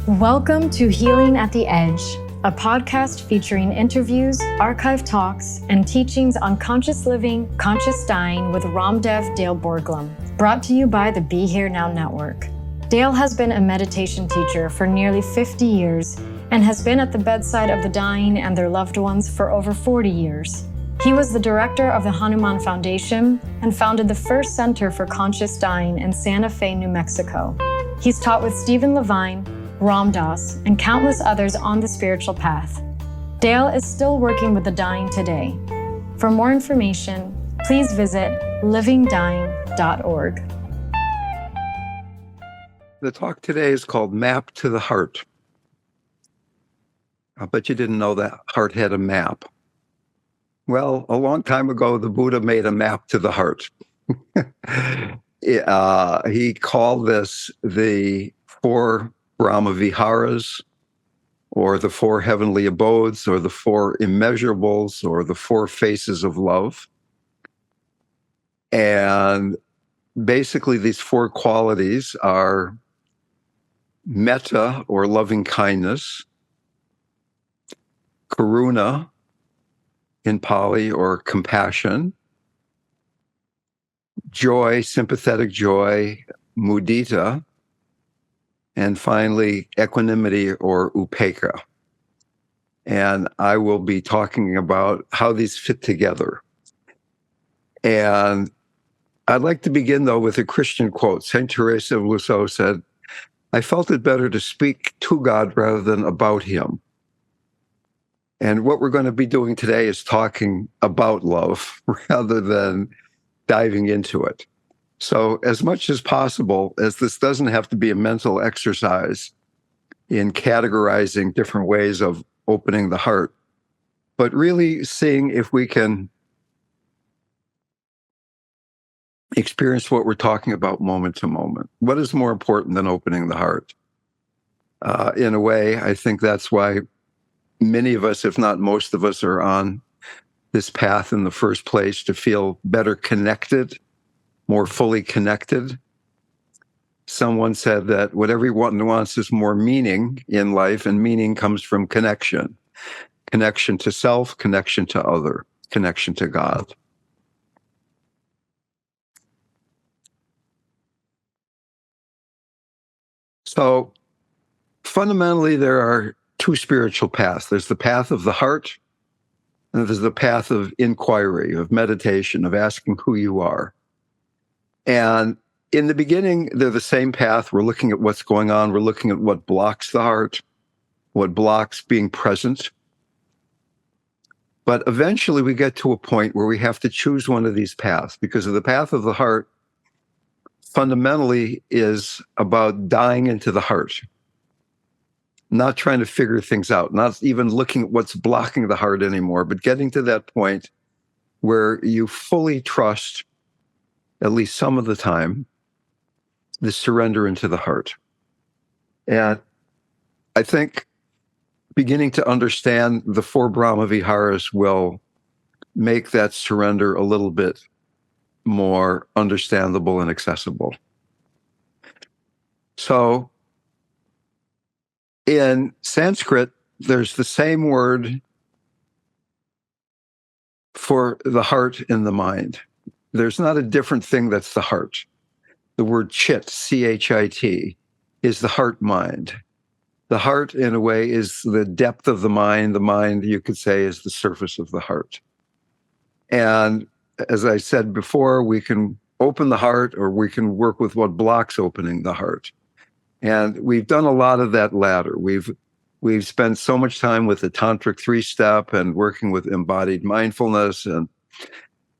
Welcome to Healing at the Edge, a podcast featuring interviews, archive talks, and teachings on conscious living, conscious dying with RamDev Dale Borglum, brought to you by the Be Here Now Network. Dale has been a meditation teacher for nearly 50 years and has been at the bedside of the dying and their loved ones for over 40 years. He was the director of the Hanuman Foundation and founded the first Center for Conscious Dying in Santa Fe, New Mexico. He's taught with Stephen Levine, Ram Dass, and countless others on the spiritual path. Dale is still working with the dying today. For more information, please visit livingdying.org. The talk today is called Map to the Heart. I bet you didn't know that heart had a map. Well, a long time ago, the Buddha made a map to the heart. He called this the four Brahma Viharas, or the four heavenly abodes, or the four immeasurables, or the four faces of love. And basically, these four qualities are metta, or loving kindness, karuna, in Pali, or compassion, joy, sympathetic joy, mudita, and finally, equanimity, or upekkha. And I will be talking about how these fit together. And I'd like to begin, though, with a Christian quote. Saint Teresa of Lisieux said, "I felt it better to speak to God rather than about him." And what we're going to be doing today is talking about love rather than diving into it. So as much as possible, as this doesn't have to be a mental exercise in categorizing different ways of opening the heart, but really seeing if we can experience what we're talking about moment to moment. What is more important than opening the heart? In a way, I think that's why many of us, if not most of us, are on this path in the first place, to feel better connected, more fully connected. Someone said that what everyone wants is more meaning in life, and meaning comes from connection. Connection to self, connection to other, connection to God. So fundamentally, there are two spiritual paths. There's the path of the heart, and there's the path of inquiry, of meditation, of asking who you are. And in the beginning, they're the same path. We're looking at what's going on. We're looking at what blocks the heart, what blocks being present. But eventually we get to a point where we have to choose one of these paths, because the path of the heart fundamentally is about dying into the heart, not trying to figure things out, not even looking at what's blocking the heart anymore, but getting to that point where you fully trust, at least some of the time, the surrender into the heart. And I think beginning to understand the four Brahma Viharas will make that surrender a little bit more understandable and accessible. So in Sanskrit, there's the same word for the heart and the mind. There's not a different thing that's the heart. The word chit, C-H-I-T, is the heart mind. The heart, in a way, is the depth of the mind. The mind, you could say, is the surface of the heart. And as I said before, we can open the heart, or we can work with what blocks opening the heart. And we've done a lot of that latter. We've spent so much time with the Tantric three-step and working with embodied mindfulness and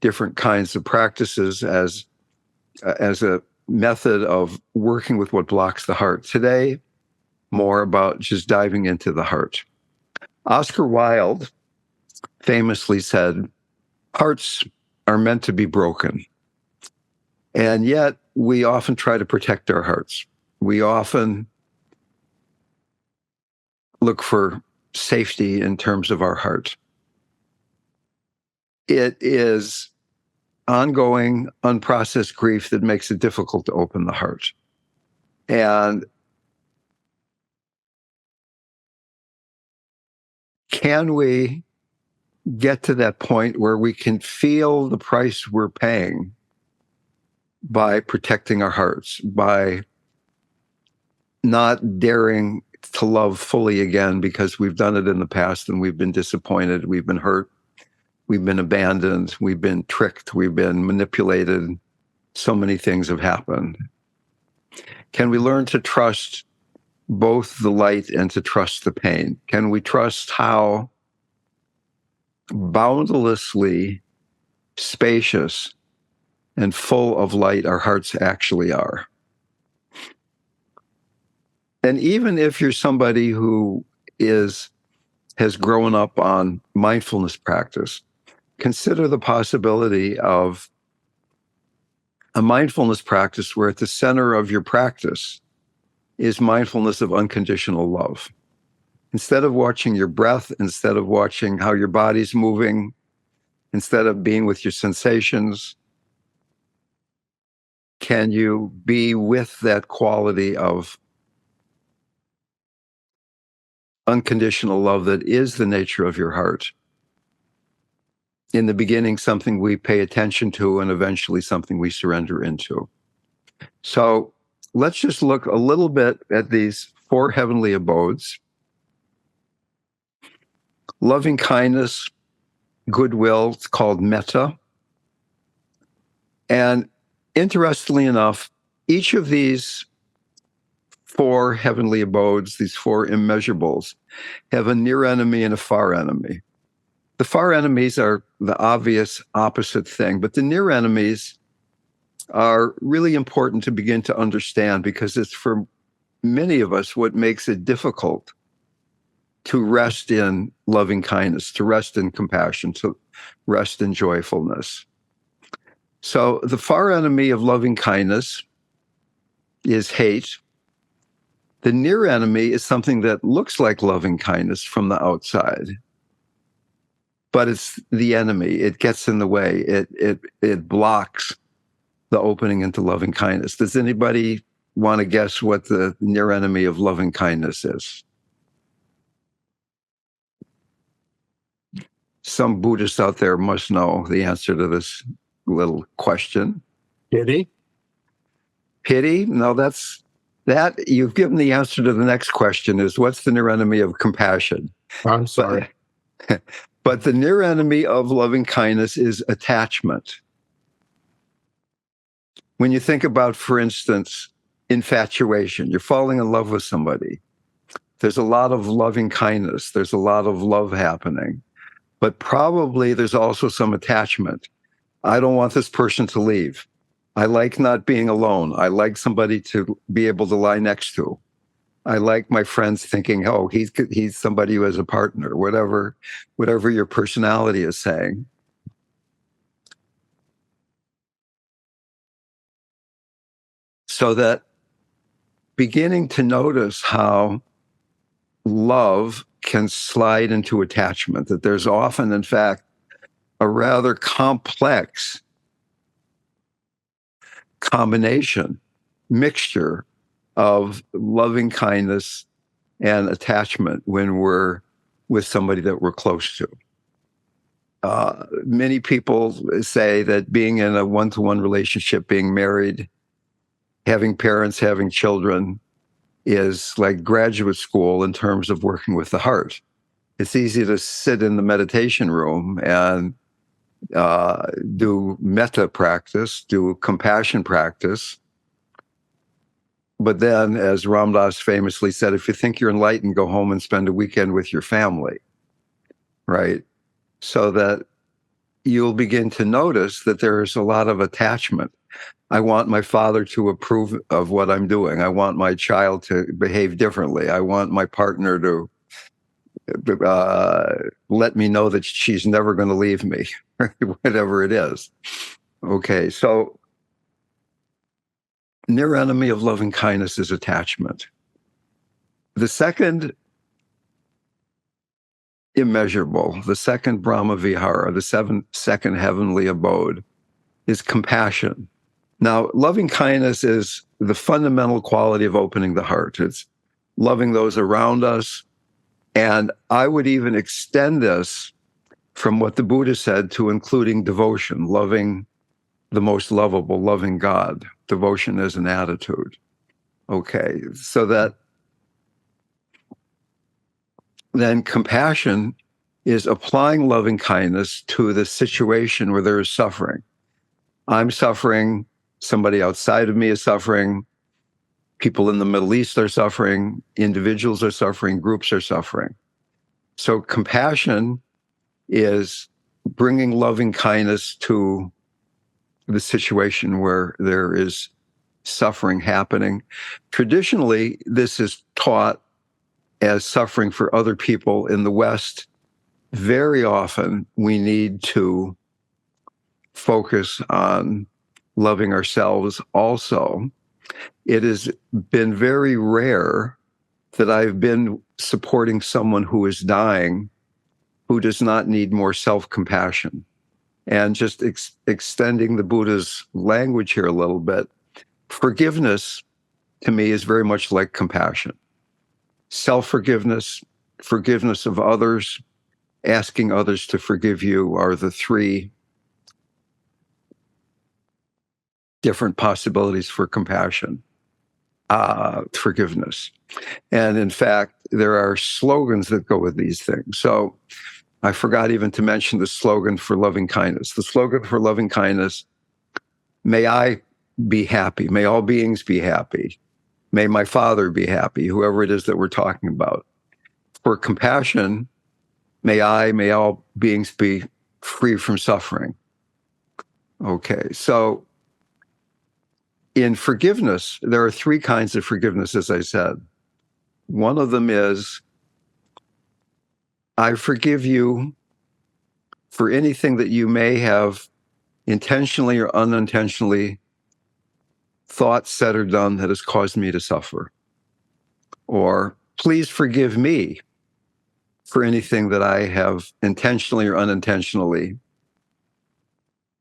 different kinds of practices as a method of working with what blocks the heart. Today, more about just diving into the heart. Oscar Wilde famously said, "Hearts are meant to be broken." And yet, we often try to protect our hearts. We often look for safety in terms of our heart. It is ongoing, unprocessed grief that makes it difficult to open the heart. And can we get to that point where we can feel the price we're paying by protecting our hearts, by not daring to love fully again because we've done it in the past and we've been disappointed, we've been hurt, we've been abandoned, we've been tricked, we've been manipulated. So many things have happened. Can we learn to trust both the light and to trust the pain? Can we trust how boundlessly spacious and full of light our hearts actually are? And even if you're somebody who has grown up on mindfulness practice, consider the possibility of a mindfulness practice where at the center of your practice is mindfulness of unconditional love. Instead of watching your breath, instead of watching how your body's moving, instead of being with your sensations, can you be with that quality of unconditional love that is the nature of your heart? In the beginning, something we pay attention to, and eventually something we surrender into. So let's just look a little bit at these 4 heavenly abodes. Loving kindness, goodwill, it's called metta. And interestingly enough, each of these 4 heavenly abodes, these 4 immeasurables, have a near enemy and a far enemy. The far enemies are the obvious opposite thing, but the near enemies are really important to begin to understand because it's for many of us what makes it difficult to rest in loving kindness, to rest in compassion, to rest in joyfulness. So the far enemy of loving kindness is hate. The near enemy is something that looks like loving kindness from the outside, but it's the enemy. It gets in the way. It blocks the opening into loving kindness. Does anybody want to guess what the near enemy of loving kindness is? Some Buddhists out there must know the answer to this little question. Pity? Pity? No, that you've given the answer to the next question is what's the near enemy of compassion? I'm sorry. But the near enemy of loving kindness is attachment. When you think about, for instance, infatuation, you're falling in love with somebody. There's a lot of loving kindness. There's a lot of love happening. But probably there's also some attachment. I don't want this person to leave. I like not being alone. I like somebody to be able to lie next to. I like my friends thinking, oh, he's somebody who has a partner, whatever your personality is saying. So that beginning to notice how love can slide into attachment, that there's often, in fact, a rather complex combination, mixture of loving kindness and attachment when we're with somebody that we're close to. Many people say that being in a one-to-one relationship, being married, having parents, having children is like graduate school in terms of working with the heart. It's easy to sit in the meditation room and do metta practice, do compassion practice. But then, as Ram Dass famously said, if you think you're enlightened, go home and spend a weekend with your family, right? So that you'll begin to notice that there's a lot of attachment. I want my father to approve of what I'm doing. I want my child to behave differently. I want my partner to let me know that she's never going to leave me, whatever it is. Okay, so near enemy of loving kindness is attachment. The second immeasurable, the second Brahma Vihara, the second heavenly abode is compassion. Now, loving kindness is the fundamental quality of opening the heart. It's loving those around us, And I would even extend this from what the Buddha said to including devotion, loving the most lovable, loving God. Devotion is an attitude. Okay, so that then compassion is applying loving kindness to the situation where there is suffering. I'm suffering, somebody outside of me is suffering, people in the Middle East are suffering, individuals are suffering, groups are suffering. So compassion is bringing loving kindness to the situation where there is suffering happening. Traditionally, this is taught as suffering for other people. In the West, very often we need to focus on loving ourselves also. It has been very rare that I've been supporting someone who is dying who does not need more self-compassion. And just extending the Buddha's language here a little bit, forgiveness to me is very much like compassion. Self-forgiveness, forgiveness of others, asking others to forgive you are the three different possibilities for compassion, forgiveness. And in fact, there are slogans that go with these things. So I forgot even to mention the slogan for loving kindness. The slogan for loving kindness, may I be happy, may all beings be happy, may my father be happy, whoever it is that we're talking about. For compassion, may all beings be free from suffering. Okay, so in forgiveness, there are three kinds of forgiveness, as I said. One of them is, I forgive you for anything that you may have intentionally or unintentionally thought, said, or done that has caused me to suffer. Or, please forgive me for anything that I have intentionally or unintentionally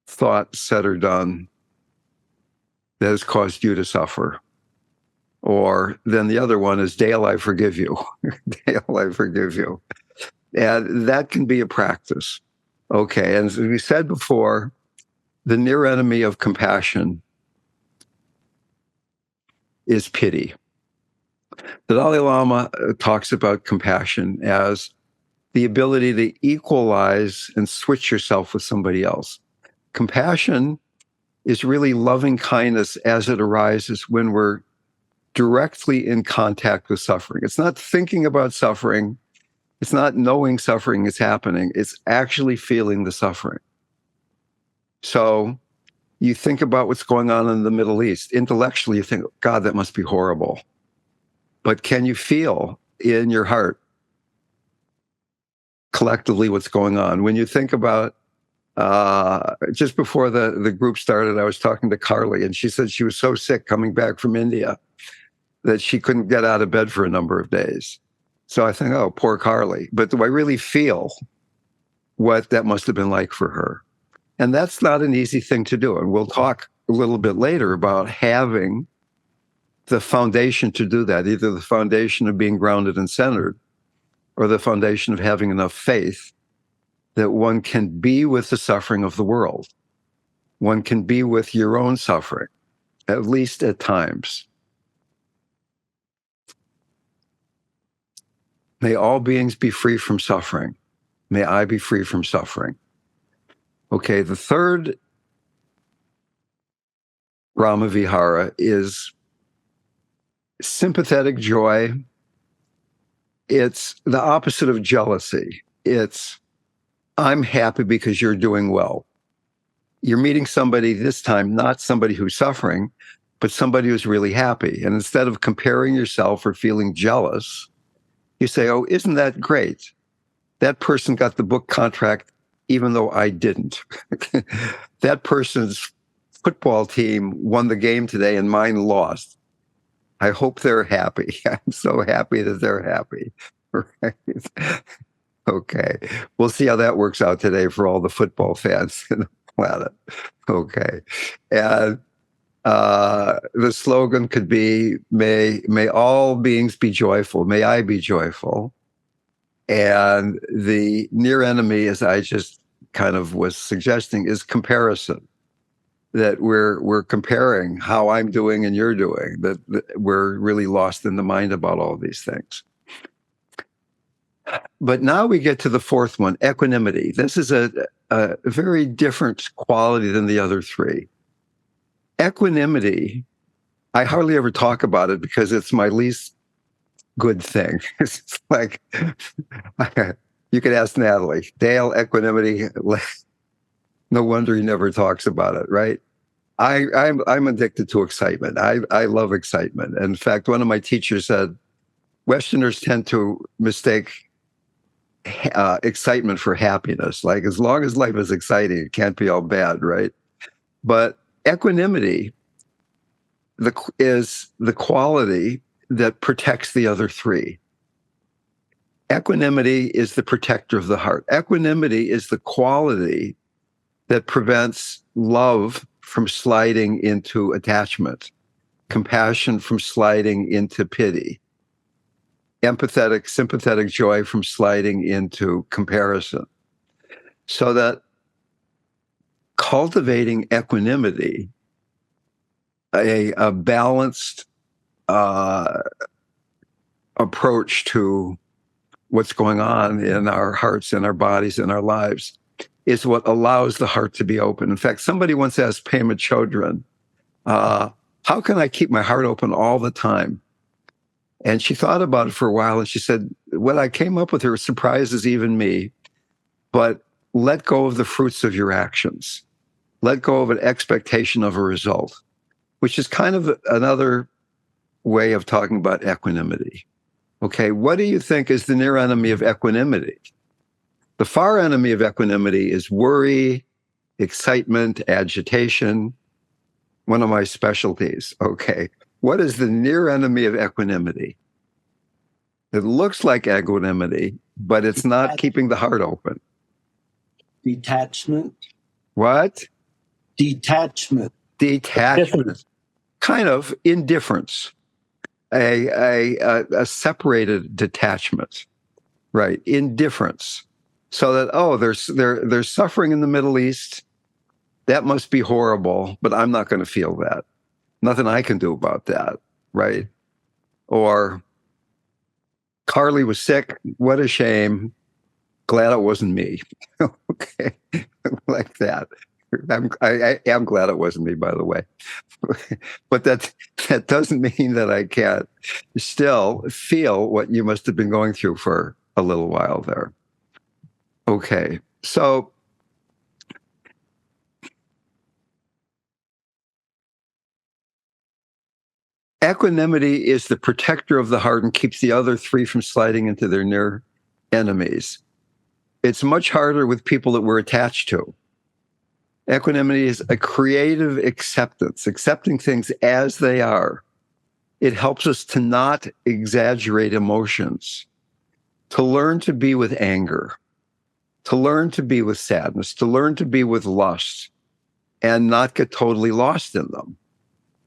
thought, said, or done that has caused you to suffer. Or then the other one is, Dale, I forgive you. Dale, I forgive you. And that can be a practice. Okay, and as we said before, the near enemy of compassion is pity. The Dalai Lama talks about compassion as the ability to equalize and switch yourself with somebody else. Compassion is really loving kindness as it arises when we're directly in contact with suffering. It's not thinking about suffering. It's not knowing suffering is happening. It's actually feeling the suffering. So you think about what's going on in the Middle East. Intellectually, you think, God, that must be horrible. But can you feel in your heart collectively what's going on? When you think about, just before the group started, I was talking to Carly, and she said she was so sick coming back from India that she couldn't get out of bed for a number of days. So I think, oh, poor Carly. But do I really feel what that must have been like for her? And that's not an easy thing to do. And we'll talk a little bit later about having the foundation to do that, either the foundation of being grounded and centered or the foundation of having enough faith that one can be with the suffering of the world. One can be with your own suffering, at least at times. May all beings be free from suffering. May I be free from suffering. Okay, the third Brahmavihara is sympathetic joy. It's the opposite of jealousy. It's, I'm happy because you're doing well. You're meeting somebody this time, not somebody who's suffering, but somebody who's really happy. And instead of comparing yourself or feeling jealous, you say, oh, isn't that great? That person got the book contract even though I didn't. That person's football team won the game today and mine lost. I hope they're happy. I'm so happy that they're happy. Right? Okay. We'll see how that works out today for all the football fans in the planet. Okay. And the slogan could be, may all beings be joyful. May I be joyful. And the near enemy, as I just kind of was suggesting, is comparison. That we're comparing how I'm doing and you're doing, that we're really lost in the mind about all these things. But now we get to the fourth one, equanimity. This is a very different quality than the other three. Equanimity, I hardly ever talk about it because it's my least good thing. It's like, you could ask Natalie, Dale, equanimity, no wonder he never talks about it, right? I'm addicted to excitement. I love excitement. In fact, one of my teachers said, Westerners tend to mistake excitement for happiness. Like, as long as life is exciting, it can't be all bad, right? But equanimity is the quality that protects the other three. Equanimity is the protector of the heart. Equanimity is the quality that prevents love from sliding into attachment, compassion from sliding into pity, empathetic, sympathetic joy from sliding into comparison. So that cultivating equanimity, a balanced approach to what's going on in our hearts and our bodies and our lives, is what allows the heart to be open. In fact, somebody once asked Pema Chodron, how can I keep my heart open all the time? And she thought about it for a while, and she said, what I came up with here surprises even me, but let go of the fruits of your actions. Let go of an expectation of a result, which is kind of another way of talking about equanimity. Okay, what do you think is the near enemy of equanimity? The far enemy of equanimity is worry, excitement, agitation, one of my specialties. Okay, what is the near enemy of equanimity? It looks like equanimity, but it's not keeping the heart open. Detachment. What? Detachment. Detachment. Kind of indifference. A separated detachment, right? Indifference. So that, oh, there's suffering in the Middle East. That must be horrible, but I'm not going to feel that. Nothing I can do about that, right? Or Carly was sick. What a shame. Glad it wasn't me. Okay, like that. I am glad it wasn't me, by the way. But that doesn't mean that I can't still feel what you must have been going through for a little while there. Okay, so equanimity is the protector of the heart and keeps the other three from sliding into their near enemies. It's much harder with people that we're attached to. Equanimity is a creative acceptance, accepting things as they are. It helps us to not exaggerate emotions, to learn to be with anger, to learn to be with sadness, to learn to be with lust, and not get totally lost in them.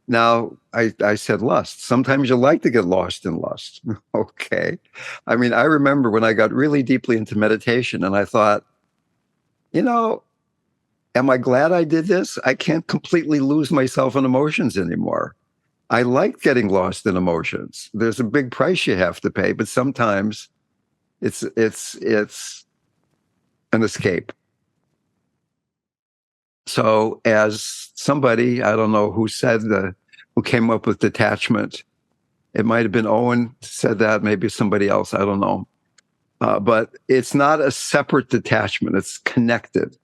Now, I said lust. Sometimes you like to get lost in lust. Okay. I mean, I remember when I got really deeply into meditation and I thought, am I glad I did this? I can't completely lose myself in emotions anymore. I like getting lost in emotions. There's a big price you have to pay, but sometimes it's an escape. So as somebody, I don't know who who came up with detachment, it might have been Owen said that, maybe somebody else, I don't know. But it's not a separate detachment, it's connected.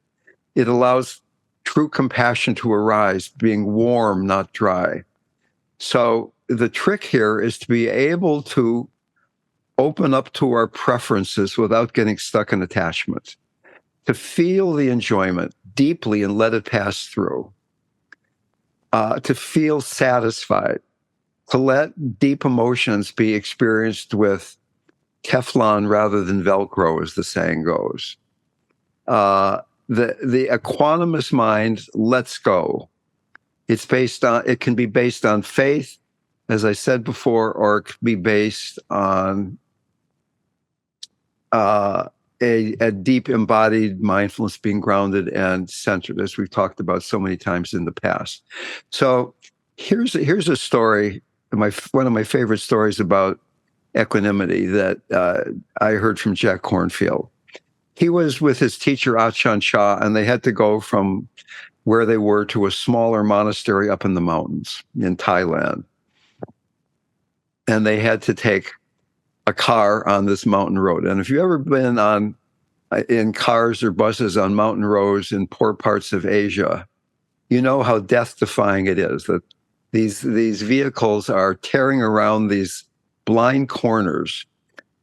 It allows true compassion to arise, being warm, not dry. So the trick here is to be able to open up to our preferences without getting stuck in attachment, to feel the enjoyment deeply and let it pass through, to feel satisfied, to let deep emotions be experienced with Teflon rather than Velcro, as the saying goes. The equanimous mind lets go. It can be based on faith, as I said before, or it could be based on uh, a deep embodied mindfulness, being grounded and centered, as we've talked about so many times in the past. So here's a story, one of my favorite stories about equanimity that I heard from Jack Kornfield. He was with his teacher Ajahn Chah, and they had to go from where they were to a smaller monastery up in the mountains in Thailand. And they had to take a car on this mountain road. And if you've ever been in cars or buses on mountain roads in poor parts of Asia, you know how death-defying it is, that these vehicles are tearing around these blind corners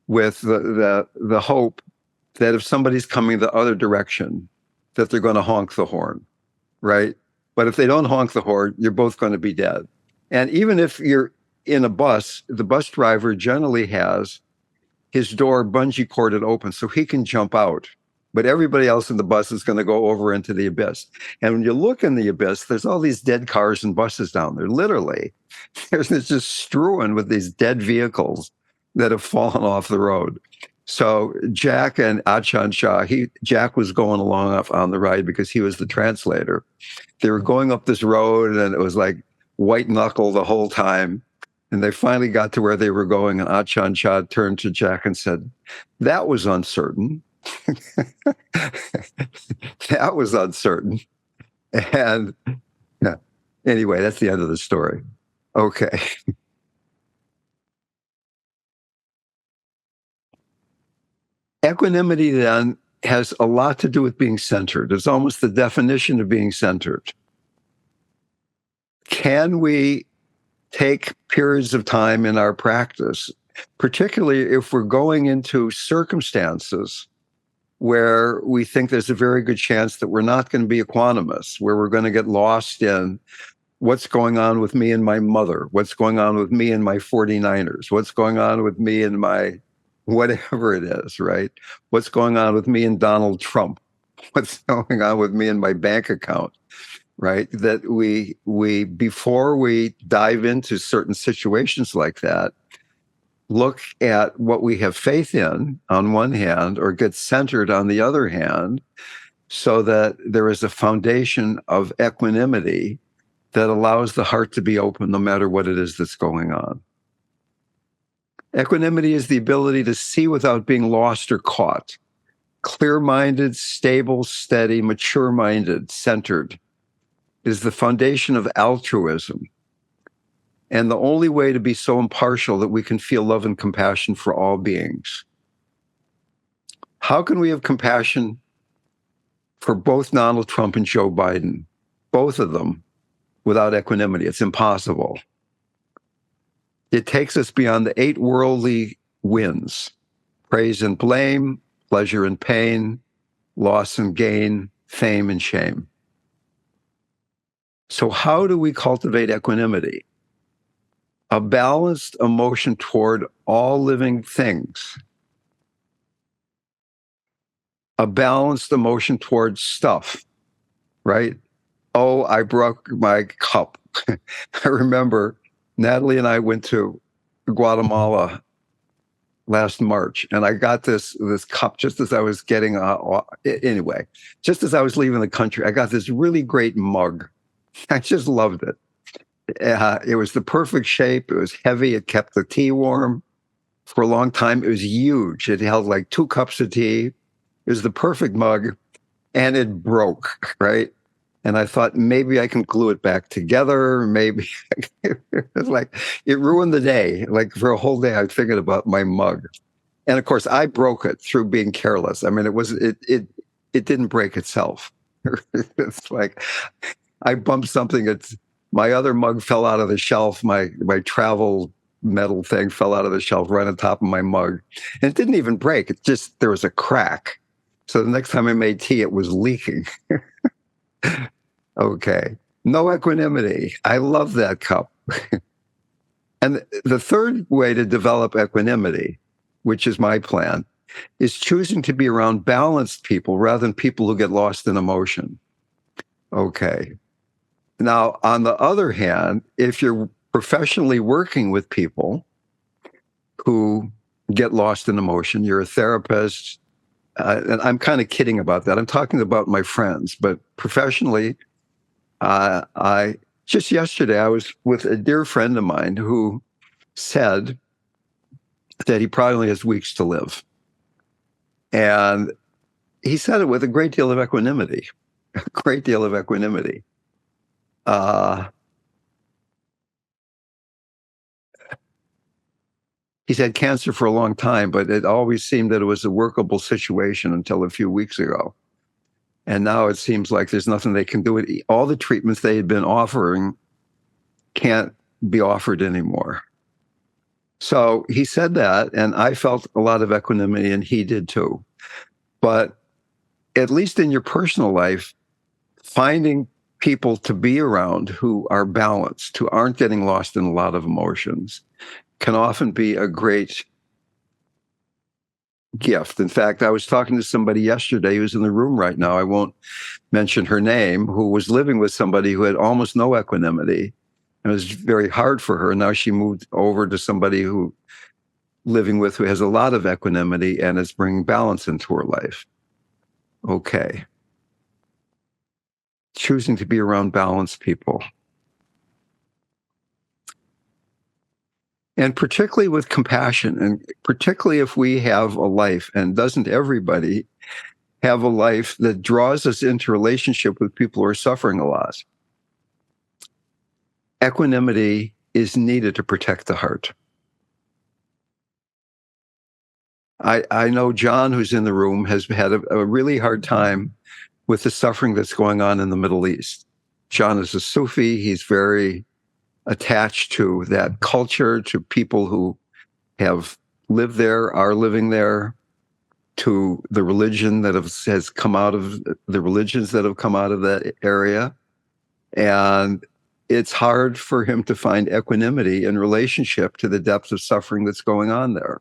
with the hope that if somebody's coming the other direction, that they're going to honk the horn, right? But if they don't honk the horn, you're both going to be dead. And even if you're in a bus, the bus driver generally has his door bungee corded open so he can jump out. But everybody else in the bus is going to go over into the abyss. And when you look in the abyss, there's all these dead cars and buses down there. Literally, there's just strewn with these dead vehicles that have fallen off the road. So Jack and Ajahn Chah, Jack was going along up on the ride because he was the translator. They were going up this road, and it was like white knuckle the whole time. And they finally got to where they were going, and Ajahn Chah turned to Jack and said, "That was uncertain." That was uncertain. And yeah, anyway, that's the end of the story. Okay. Equanimity then has a lot to do with being centered. It's almost the definition of being centered. Can we take periods of time in our practice, particularly if we're going into circumstances where we think there's a very good chance that we're not going to be equanimous, where we're going to get lost in what's going on with me and my mother, what's going on with me and my 49ers, what's going on with me and my whatever it is, right? What's going on with me and Donald Trump? What's going on with me and my bank account, right? That we before we dive into certain situations like that, look at what we have faith in on one hand, or get centered on the other hand, so that there is a foundation of equanimity that allows the heart to be open no matter what it is that's going on. Equanimity is the ability to see without being lost or caught. Clear-minded, stable, steady, mature-minded, centered is the foundation of altruism, and the only way to be so impartial that we can feel love and compassion for all beings. How can we have compassion for both Donald Trump and Joe Biden, both of them, without equanimity? It's impossible. It takes us beyond the 8 worldly winds: praise and blame, pleasure and pain, loss and gain, fame and shame. So how do we cultivate equanimity? A balanced emotion toward all living things. A balanced emotion towards stuff, right? Oh, I broke my cup. I remember Natalie and I went to Guatemala last March, and I got this cup just as I was getting just as I was leaving the country. I got this really great mug. I just loved it. It was the perfect shape. It was heavy. It kept the tea warm for a long time. It was huge. It held like 2 cups of tea. It was the perfect mug, and it broke, right? And I thought, maybe I can glue it back together. Maybe it's like, it ruined the day. Like for a whole day, I was thinking about my mug. And of course, I broke it through being careless. I mean, it didn't break itself. It's like I bumped something. My other mug fell out of the shelf. My travel metal thing fell out of the shelf right on top of my mug. And it didn't even break. It just, there was a crack. So the next time I made tea, it was leaking. Okay. No equanimity. I love that cup. And the third way to develop equanimity, which is my plan, is choosing to be around balanced people rather than people who get lost in emotion. Okay. Now, on the other hand, if you're professionally working with people who get lost in emotion. You're a therapist. And I'm kind of kidding about that. I'm talking about my friends, but professionally, I just yesterday I was with a dear friend of mine who said that he probably only has weeks to live, and he said it with a great deal of equanimity, a great deal of equanimity. He's had cancer for a long time, but it always seemed that it was a workable situation until a few weeks ago. And now it seems like there's nothing they can do. All the treatments they had been offering can't be offered anymore. So he said that, and I felt a lot of equanimity, and he did too. But at least in your personal life, finding people to be around who are balanced, who aren't getting lost in a lot of emotions, can often be a great gift. In fact, I was talking to somebody yesterday who's in the room right now. I won't mention her name, who was living with somebody who had almost no equanimity. It was very hard for her. Now she moved over to somebody who has a lot of equanimity and is bringing balance into her life. Okay. Choosing to be around balanced people. And particularly with compassion, and particularly if we have a life, and doesn't everybody have a life that draws us into relationship with people who are suffering a lot? Equanimity is needed to protect the heart. I know John, who's in the room, has had a really hard time with the suffering that's going on in the Middle East. John is a Sufi. He's very attached to that culture, to people who have lived there, are living there, to the religion that has come out of the religions that have come out of that area. And it's hard for him to find equanimity in relationship to the depth of suffering that's going on there.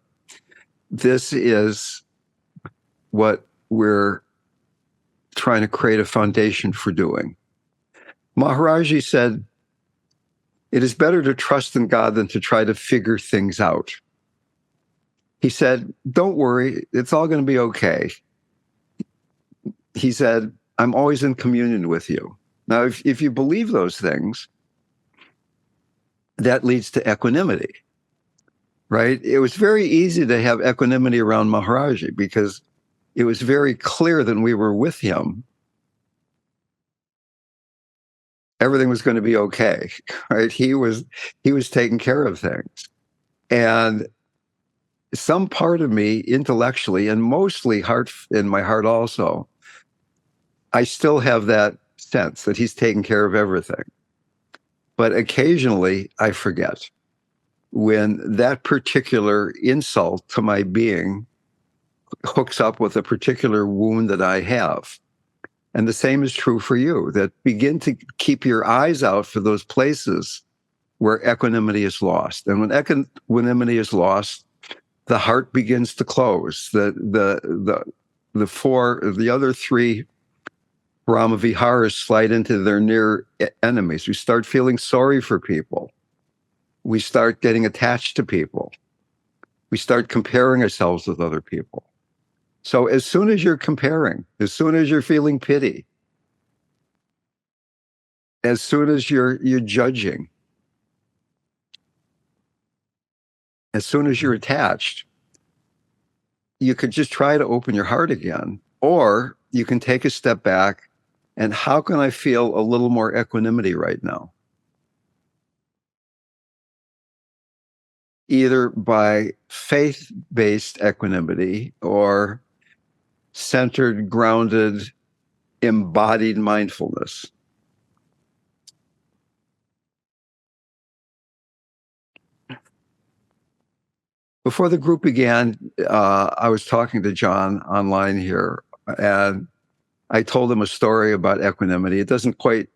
This is what we're trying to create a foundation for doing. Maharaji said, "It is better to trust in God than to try to figure things out." He said, "Don't worry, it's all going to be okay." He said, "I'm always in communion with you." Now, if you believe those things, that leads to equanimity, right? It was very easy to have equanimity around Maharaji because it was very clear that when we were with him, everything was going to be okay, right? He was taking care of things. And some part of me intellectually, and mostly in my heart also, I still have that sense that he's taking care of everything. But occasionally I forget when that particular insult to my being hooks up with a particular wound that I have. And the same is true for you, that begin to keep your eyes out for those places where equanimity is lost. And when equanimity is lost, the heart begins to close. The other three Brahma Viharas slide into their near enemies. We start feeling sorry for people. We start getting attached to people. We start comparing ourselves with other people. So as soon as you're comparing, as soon as you're feeling pity, as soon as you're judging, as soon as you're attached, you could just try to open your heart again, or you can take a step back and how can I feel a little more equanimity right now? Either by faith-based equanimity or centered, grounded, embodied mindfulness. Before the group began, I was talking to John online here, and I told him a story about equanimity. It doesn't quite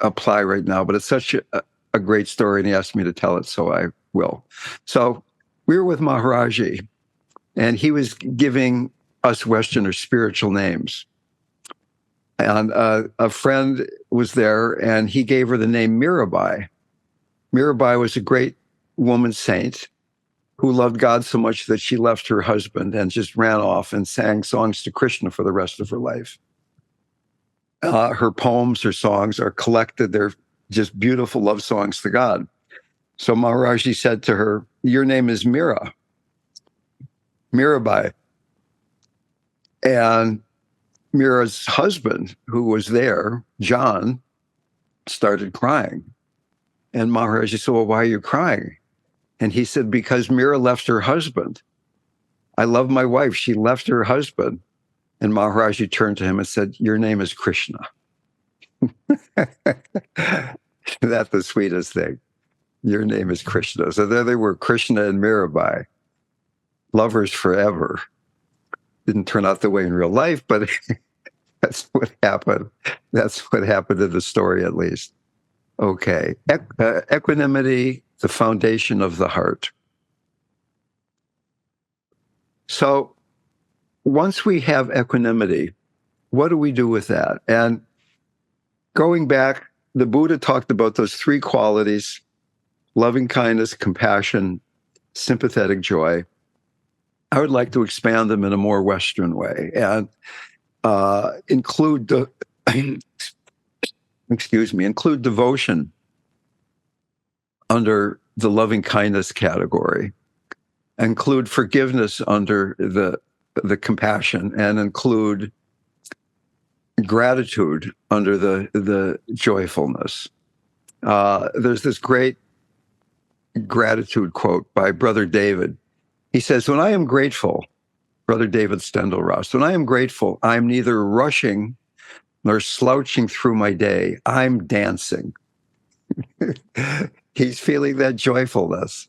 apply right now, but it's such a great story, and he asked me to tell it, so I will. So we were with Maharaji, and he was giving us Westerners spiritual names. And a friend was there, and he gave her the name Mirabai. Mirabai was a great woman saint who loved God so much that she left her husband and just ran off and sang songs to Krishna for the rest of her life. Her poems, her songs are collected. They're just beautiful love songs to God. So Maharaji said to her, "Your name is Mirabai." And Mira's husband, who was there, John, started crying. And Maharaji said, "Well, why are you crying?" And he said, "Because Mira left her husband. I love my wife. She left her husband." And Maharaji turned to him and said, "Your name is Krishna." That's the sweetest thing. Your name is Krishna. So there they were, Krishna and Mirabai, lovers forever. Didn't turn out the way in real life, but that's what happened. That's what happened in the story, at least. Okay. Equanimity, the foundation of the heart. So once we have equanimity, what do we do with that? And going back, the Buddha talked about those three qualities: loving kindness, compassion, sympathetic joy. I would like to expand them in a more Western way and include include devotion under the loving kindness category, include forgiveness under the compassion, and include gratitude under the joyfulness. There's this great gratitude quote by Brother David. He says, "When I am grateful," Brother David Stendhal-Ross, "when I am grateful, I'm neither rushing nor slouching through my day. I'm dancing." He's feeling that joyfulness.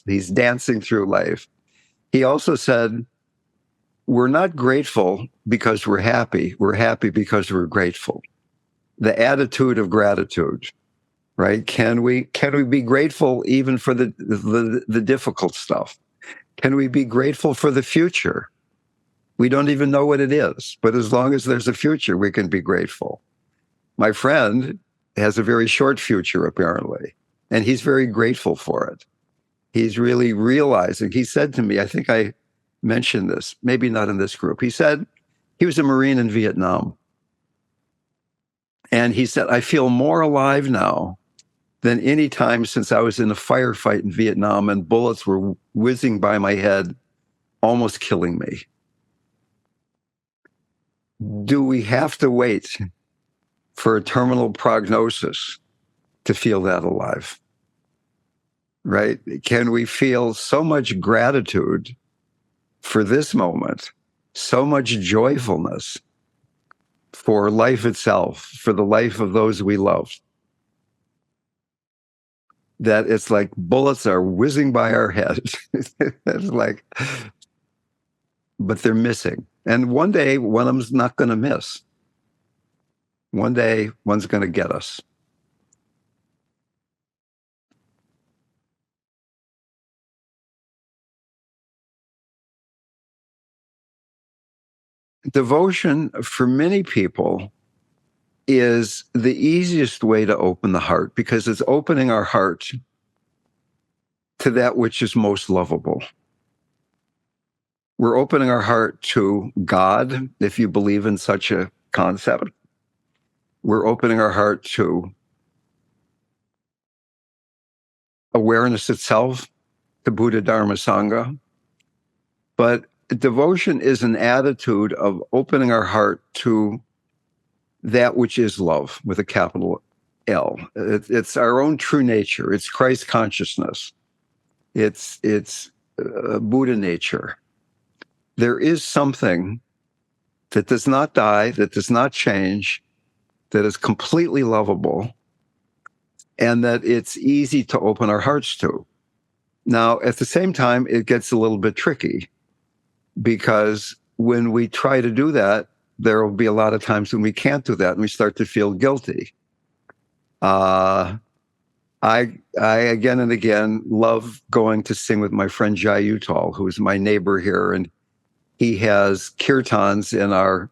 He's dancing through life. He also said, "We're not grateful because we're happy. We're happy because we're grateful." The attitude of gratitude, right? Can we be grateful even for the difficult stuff? Can we be grateful for the future? We don't even know what it is, but as long as there's a future, we can be grateful. My friend has a very short future, apparently, and he's very grateful for it. He's really realizing, he said to me, I think I mentioned this, maybe not in this group. He said he was a Marine in Vietnam. And he said, "I feel more alive now than any time since I was in a firefight in Vietnam and bullets were whizzing by my head, almost killing me." Do we have to wait for a terminal prognosis to feel that alive? Right? Can we feel so much gratitude for this moment, so much joyfulness for life itself, for the life of those we love, that it's like bullets are whizzing by our heads? It's like, but they're missing. And one day, one of them's not going to miss. One day, one's going to get us. Devotion, for many people, is the easiest way to open the heart because it's opening our heart to that which is most lovable. We're opening our heart to God, if you believe in such a concept. We're opening our heart to awareness itself, to Buddha, Dharma, Sangha. But devotion is an attitude of opening our heart to that which is love, with a capital L. It's our own true nature. It's Christ consciousness. It's Buddha nature. There is something that does not die, that does not change, that is completely lovable, and that it's easy to open our hearts to. Now, at the same time, it gets a little bit tricky because when we try to do that, there will be a lot of times when we can't do that and we start to feel guilty. I again and again love going to sing with my friend Jai Uttal, who's my neighbor here, and he has kirtans in our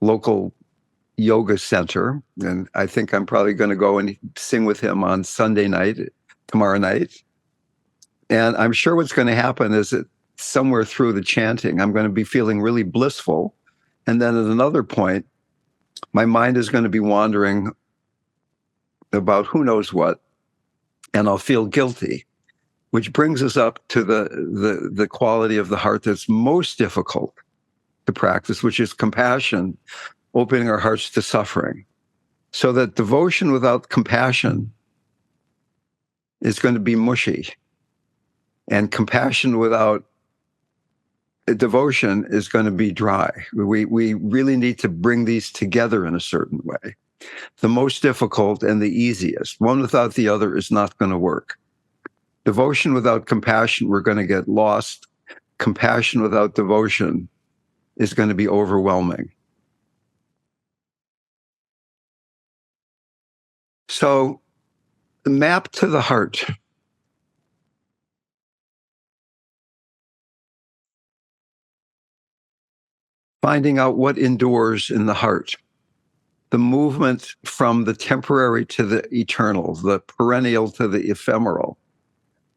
local yoga center. And I think I'm probably going to go and sing with him on Sunday night, tomorrow night. And I'm sure what's going to happen is that somewhere through the chanting, I'm going to be feeling really blissful. And then at another point, my mind is going to be wandering about who knows what, and I'll feel guilty, which brings us up to the quality of the heart that's most difficult to practice, which is compassion, opening our hearts to suffering. So that devotion without compassion is going to be mushy, and compassion without devotion is going to be dry. We really need to bring these together in a certain way. The most difficult and the easiest. One without the other is not going to work. Devotion without compassion, we're going to get lost. Compassion without devotion is going to be overwhelming. So, map to the heart. Finding out what endures in the heart. The movement from the temporary to the eternal, the perennial to the ephemeral,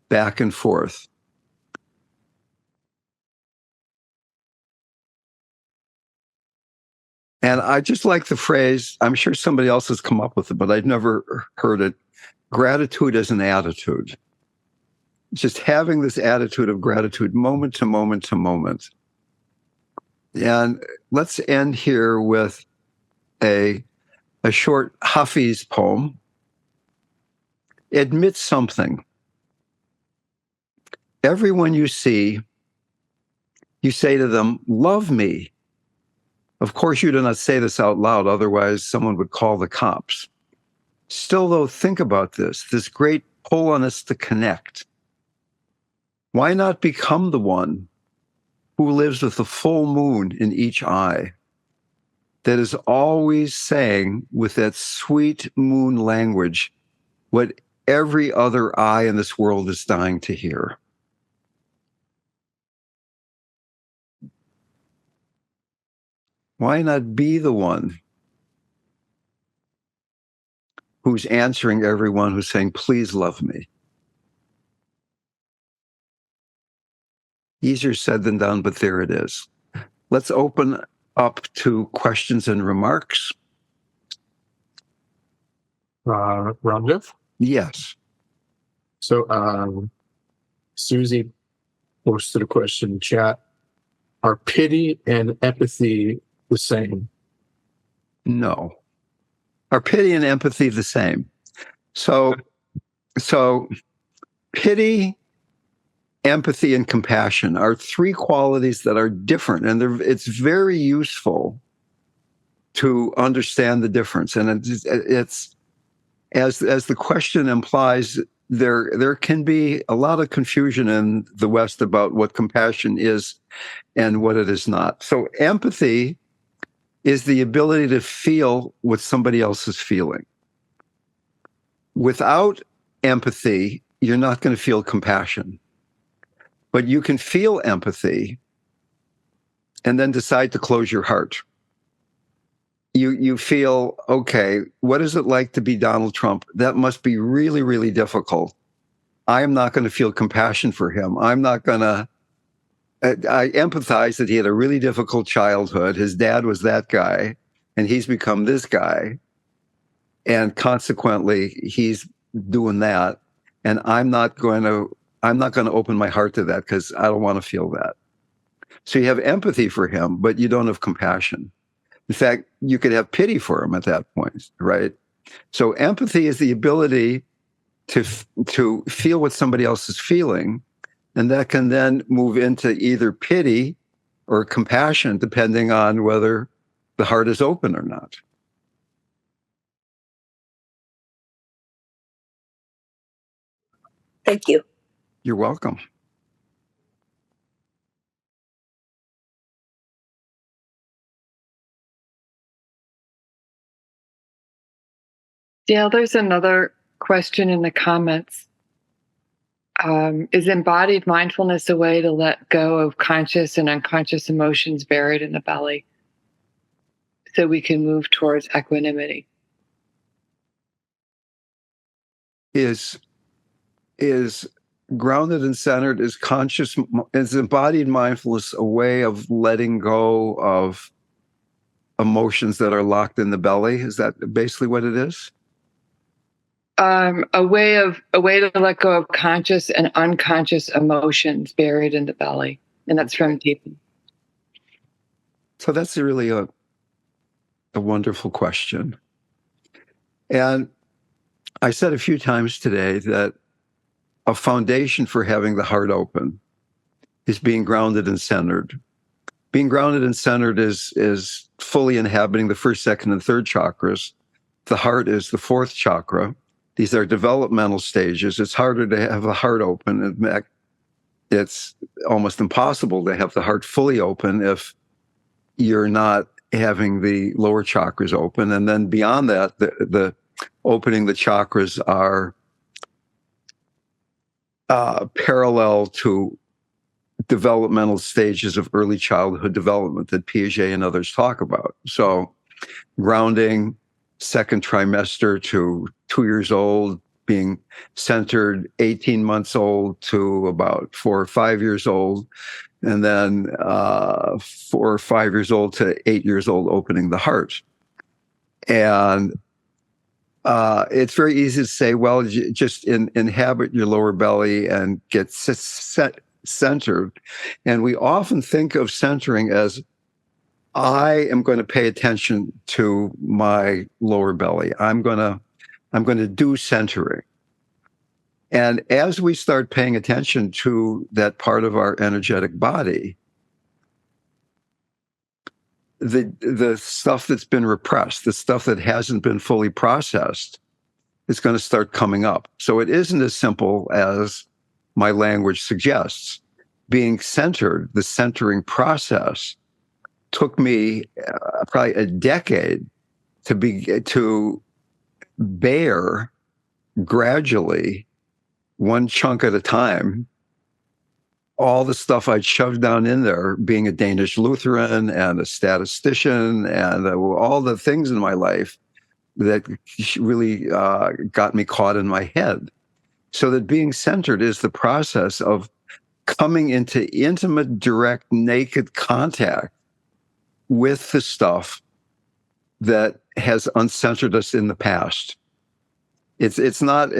back and forth. And I just like the phrase, I'm sure somebody else has come up with it, but I'd never heard it. Gratitude as an attitude. Just having this attitude of gratitude moment to moment to moment. And let's end here with a short Hafiz poem. Admit something. Everyone you see, you say to them, love me. Of course, you do not say this out loud, otherwise someone would call the cops. Still, though, think about this great pull on us to connect. Why not become the one who lives with the full moon in each eye, that is always saying with that sweet moon language what every other eye in this world is dying to hear? Why not be the one who's answering everyone who's saying, please love me? Easier said than done, but there it is. Let's open up to questions and remarks. RamDev? Yes. So Susie posted a question in chat. Are pity and empathy the same? No. Are pity and empathy the same? So pity, empathy, and compassion are three qualities that are different, and it's very useful to understand the difference. And it's as the question implies, there can be a lot of confusion in the West about what compassion is and what it is not. So empathy is the ability to feel what somebody else is feeling. Without empathy, you're not going to feel compassion. But you can feel empathy and then decide to close your heart. You feel, okay, what is it like to be Donald Trump? That must be really, really difficult. I am not going to feel compassion for him. I'm not going to. I empathize that he had a really difficult childhood. His dad was that guy, and he's become this guy. And consequently, he's doing that. And I'm not going to open my heart to that because I don't want to feel that. So you have empathy for him, but you don't have compassion. In fact, you could have pity for him at that point, right? So empathy is the ability to feel what somebody else is feeling, and that can then move into either pity or compassion, depending on whether the heart is open or not. Thank you. You're welcome. Dale, there's another question in the comments. Is embodied mindfulness a way to let go of conscious and unconscious emotions buried in the belly so we can move towards equanimity? Is grounded and centered is embodied mindfulness, a way of letting go of emotions that are locked in the belly. Is that basically what it is? A way to let go of conscious and unconscious emotions buried in the belly, and that's from deep. So that's really a wonderful question. And I said a few times today that a foundation for having the heart open is being grounded and centered. Being grounded and centered is fully inhabiting the first, second, and third chakras. The heart is the fourth chakra. These are developmental stages. It's harder to have the heart open. In fact, it's almost impossible to have the heart fully open if you're not having the lower chakras open. And then beyond that, the opening the chakras are parallel to developmental stages of early childhood development that Piaget and others talk about. So grounding, second trimester to 2 years old, being centered 18 months old to about 4 or 5 years old, and then 4 or 5 years old to 8 years old, opening the heart. And it's very easy to say, well, just inhabit your lower belly and get centered. And we often think of centering as, I am going to pay attention to my lower belly. I'm going to do centering. And as we start paying attention to that part of our energetic body, the stuff that's been repressed, the stuff that hasn't been fully processed, is going to start coming up. So it isn't as simple as my language suggests. Being centered, the centering process, took me probably a decade to bear gradually, one chunk at a time, all the stuff I'd shoved down in there, being a Danish Lutheran and a statistician and all the things in my life that really got me caught in my head. So that being centered is the process of coming into intimate, direct, naked contact with the stuff that has uncentered us in the past. It's not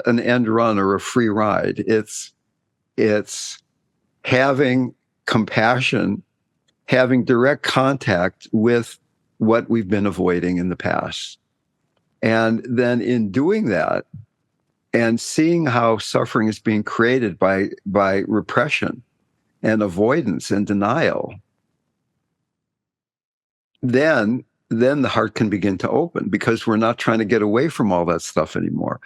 an end run or a free ride. It's having compassion, having direct contact with what we've been avoiding in the past. And then in doing that and seeing how suffering is being created by repression and avoidance and denial, then the heart can begin to open, because we're not trying to get away from all that stuff anymore.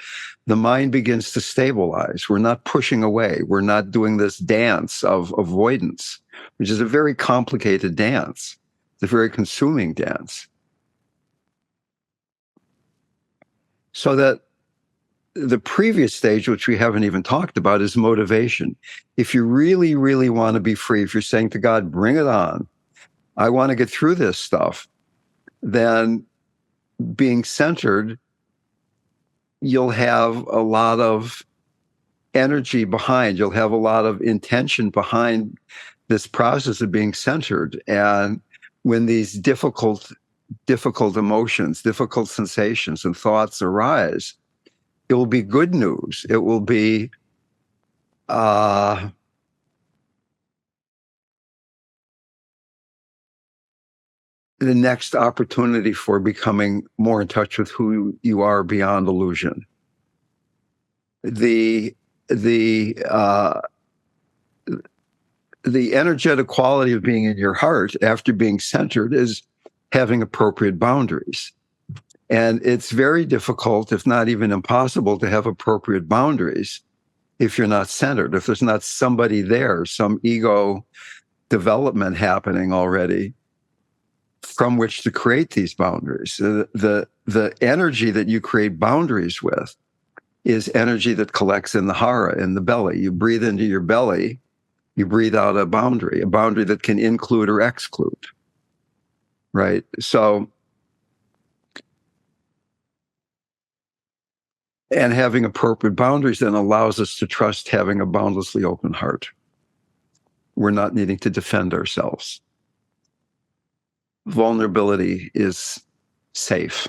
The mind begins to stabilize. We're not pushing away. We're not doing this dance of avoidance, which is a very complicated dance. It's a very consuming dance. So that the previous stage, which we haven't even talked about, is motivation. If you really, really want to be free, if you're saying to God, bring it on, I want to get through this stuff, then being centered, you'll have a lot of energy behind, you'll have a lot of intention behind this process of being centered. And when these difficult emotions, difficult sensations and thoughts arise, it will be good news. It will be the next opportunity for becoming more in touch with who you are beyond illusion. The energetic quality of being in your heart after being centered is having appropriate boundaries. And it's very difficult, if not even impossible, to have appropriate boundaries if you're not centered, if there's not somebody there, some ego development happening already from which to create these boundaries. The energy that you create boundaries with is energy that collects in the hara, in the belly. You breathe into your belly, you breathe out a boundary that can include or exclude, right? So And having appropriate boundaries then allows us to trust having a boundlessly open heart. We're not needing to defend ourselves. Vulnerability is safe.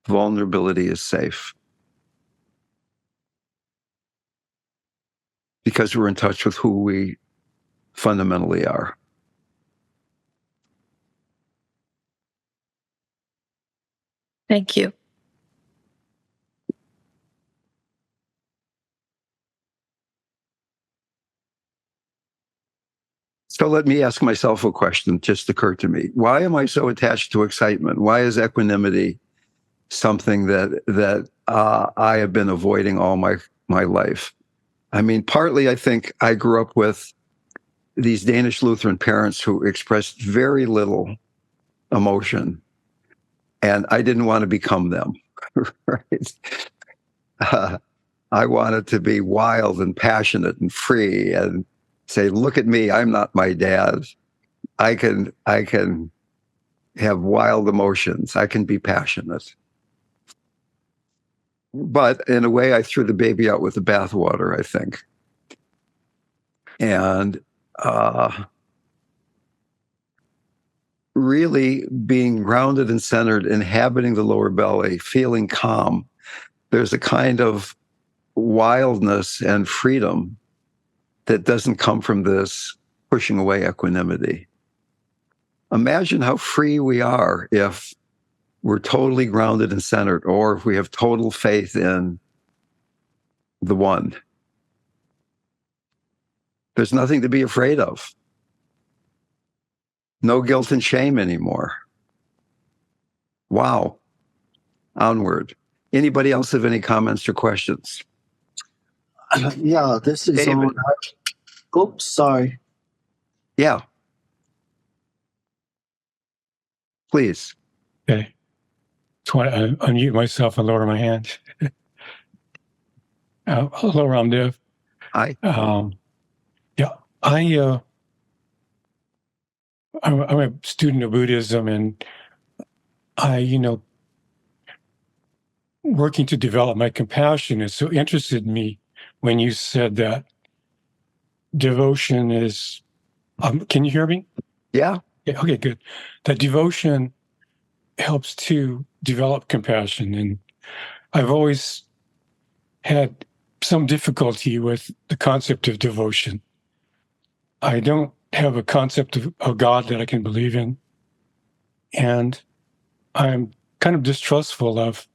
Vulnerability is safe. Because we're in touch with who we fundamentally are. Thank you. So let me ask myself a question, just occurred to me. Why am I so attached to excitement? Why is equanimity something that I have been avoiding all my life? I mean, partly I think I grew up with these Danish Lutheran parents who expressed very little emotion, and I didn't want to become them. Right? I wanted to be wild and passionate and free and say, look at me, I'm not my dad. I can have wild emotions. I can be passionate. But in a way, I threw the baby out with the bathwater, I think. And really being grounded and centered, inhabiting the lower belly, feeling calm, there's a kind of wildness and freedom that doesn't come from this pushing away equanimity. Imagine how free we are if we're totally grounded and centered, or if we have total faith in the one. There's nothing to be afraid of. No guilt and shame anymore. Wow. Onward. Anybody else have any comments or questions? Yeah, this is David. on. Oops, sorry. Yeah. Please. Okay. Just want to unmute myself and lower my hand. Hello, RamDev. Hi. Yeah, I'm a student of Buddhism, and working to develop my compassion is so interested in me when you said that devotion is. Can you hear me? Yeah. Yeah. Okay, good. That devotion helps to develop compassion, and I've always had some difficulty with the concept of devotion. I don't have a concept of God that I can believe in. And I'm kind of distrustful of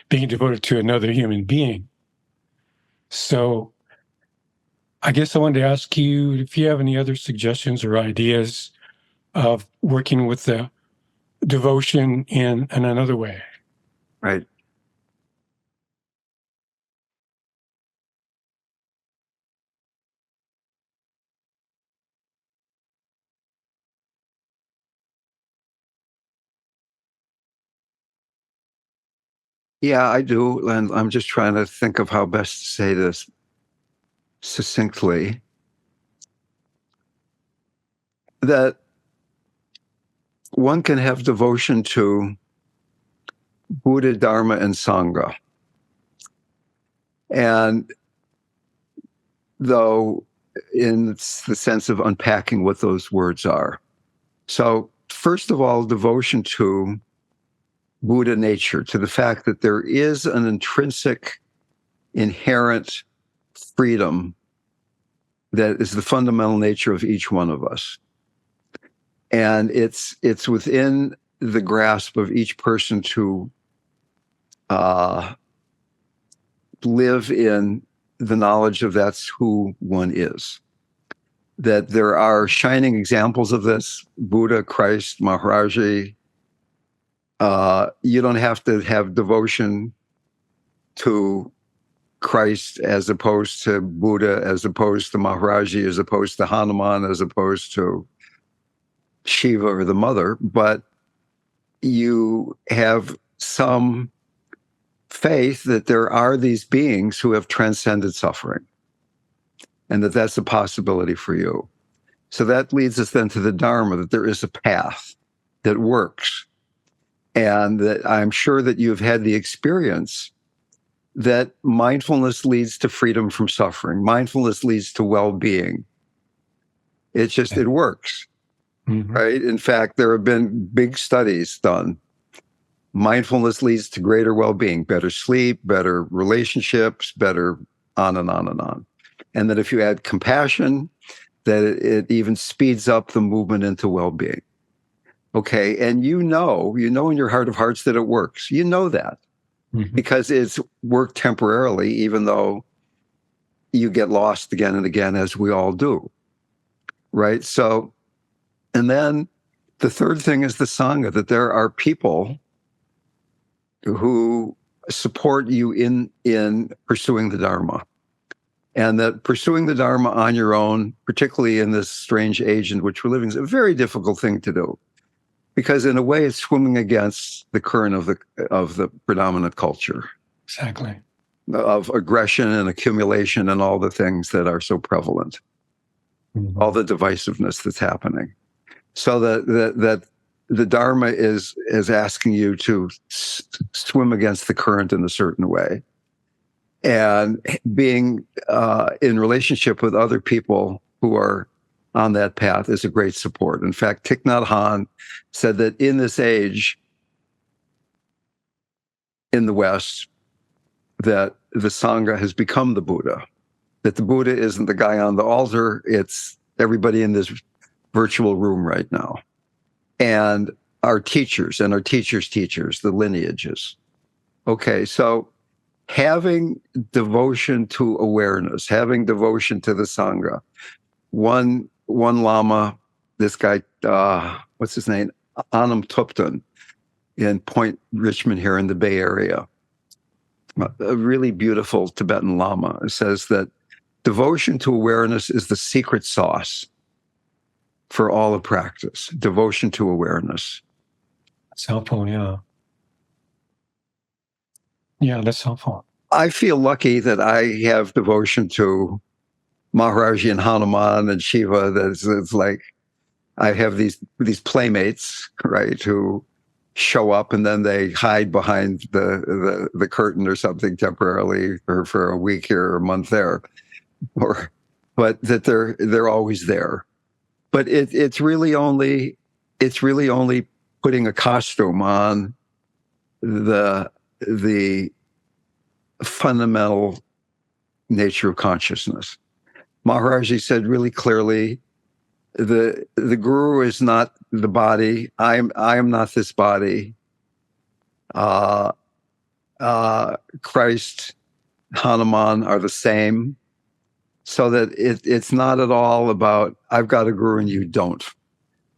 being devoted to another human being. So I guess I wanted to ask you if you have any other suggestions or ideas of working with the devotion in another way. Right. Yeah, I do. And I'm just trying to think of how best to say this succinctly. That one can have devotion to Buddha, Dharma, and Sangha. And though in the sense of unpacking what those words are. So first of all, devotion to Buddha nature, to the fact that there is an intrinsic, inherent freedom that is the fundamental nature of each one of us. And it's within the grasp of each person to live in the knowledge of that's who one is. That there are shining examples of this, Buddha, Christ, Maharaji. You don't have to have devotion to Christ as opposed to Buddha, as opposed to Maharaji, as opposed to Hanuman, as opposed to Shiva or the mother, but you have some faith that there are these beings who have transcended suffering, and that that's a possibility for you. So that leads us then to the Dharma, that there is a path that works. And that I'm sure that you've had the experience that mindfulness leads to freedom from suffering. Mindfulness leads to well-being. It works, right? In fact, there have been big studies done. Mindfulness leads to greater well-being, better sleep, better relationships, better on and on and on. And that if you add compassion, that it even speeds up the movement into well-being. Okay, and you know in your heart of hearts that it works. You know that because it's worked temporarily, even though you get lost again and again, as we all do, right? So, and then the third thing is the sangha, that there are people who support you in pursuing the Dharma. And that pursuing the Dharma on your own, particularly in this strange age in which we're living, is a very difficult thing to do. Because in a way, it's swimming against the current of the predominant culture. Exactly. Of aggression and accumulation and all the things that are so prevalent. All the divisiveness that's happening. So that the Dharma is asking you to swim against the current in a certain way. And being in relationship with other people who are on that path is a great support. In fact, Thich Nhat Hanh said that in this age, in the West, that the Sangha has become the Buddha. That the Buddha isn't the guy on the altar, it's everybody in this virtual room right now. And our teachers and our teachers' teachers, the lineages. Okay, so having devotion to awareness, having devotion to the Sangha. One Lama, this guy, what's his name? Anam Thupten in Point Richmond here in the Bay Area. A really beautiful Tibetan Lama. It says that devotion to awareness is the secret sauce for all of practice. Devotion to awareness. That's helpful, yeah. Yeah, that's helpful. I feel lucky that I have devotion to Maharaji and Hanuman and Shiva. It's like I have these playmates, right, who show up and then they hide behind the curtain or something temporarily or for a week here or a month there, but that they're always there. But it's really only putting a costume on the fundamental nature of consciousness. Maharaji said really clearly, the guru is not the body. I am not this body. Christ, Hanuman are the same. So that it's not at all about I've got a guru and you don't,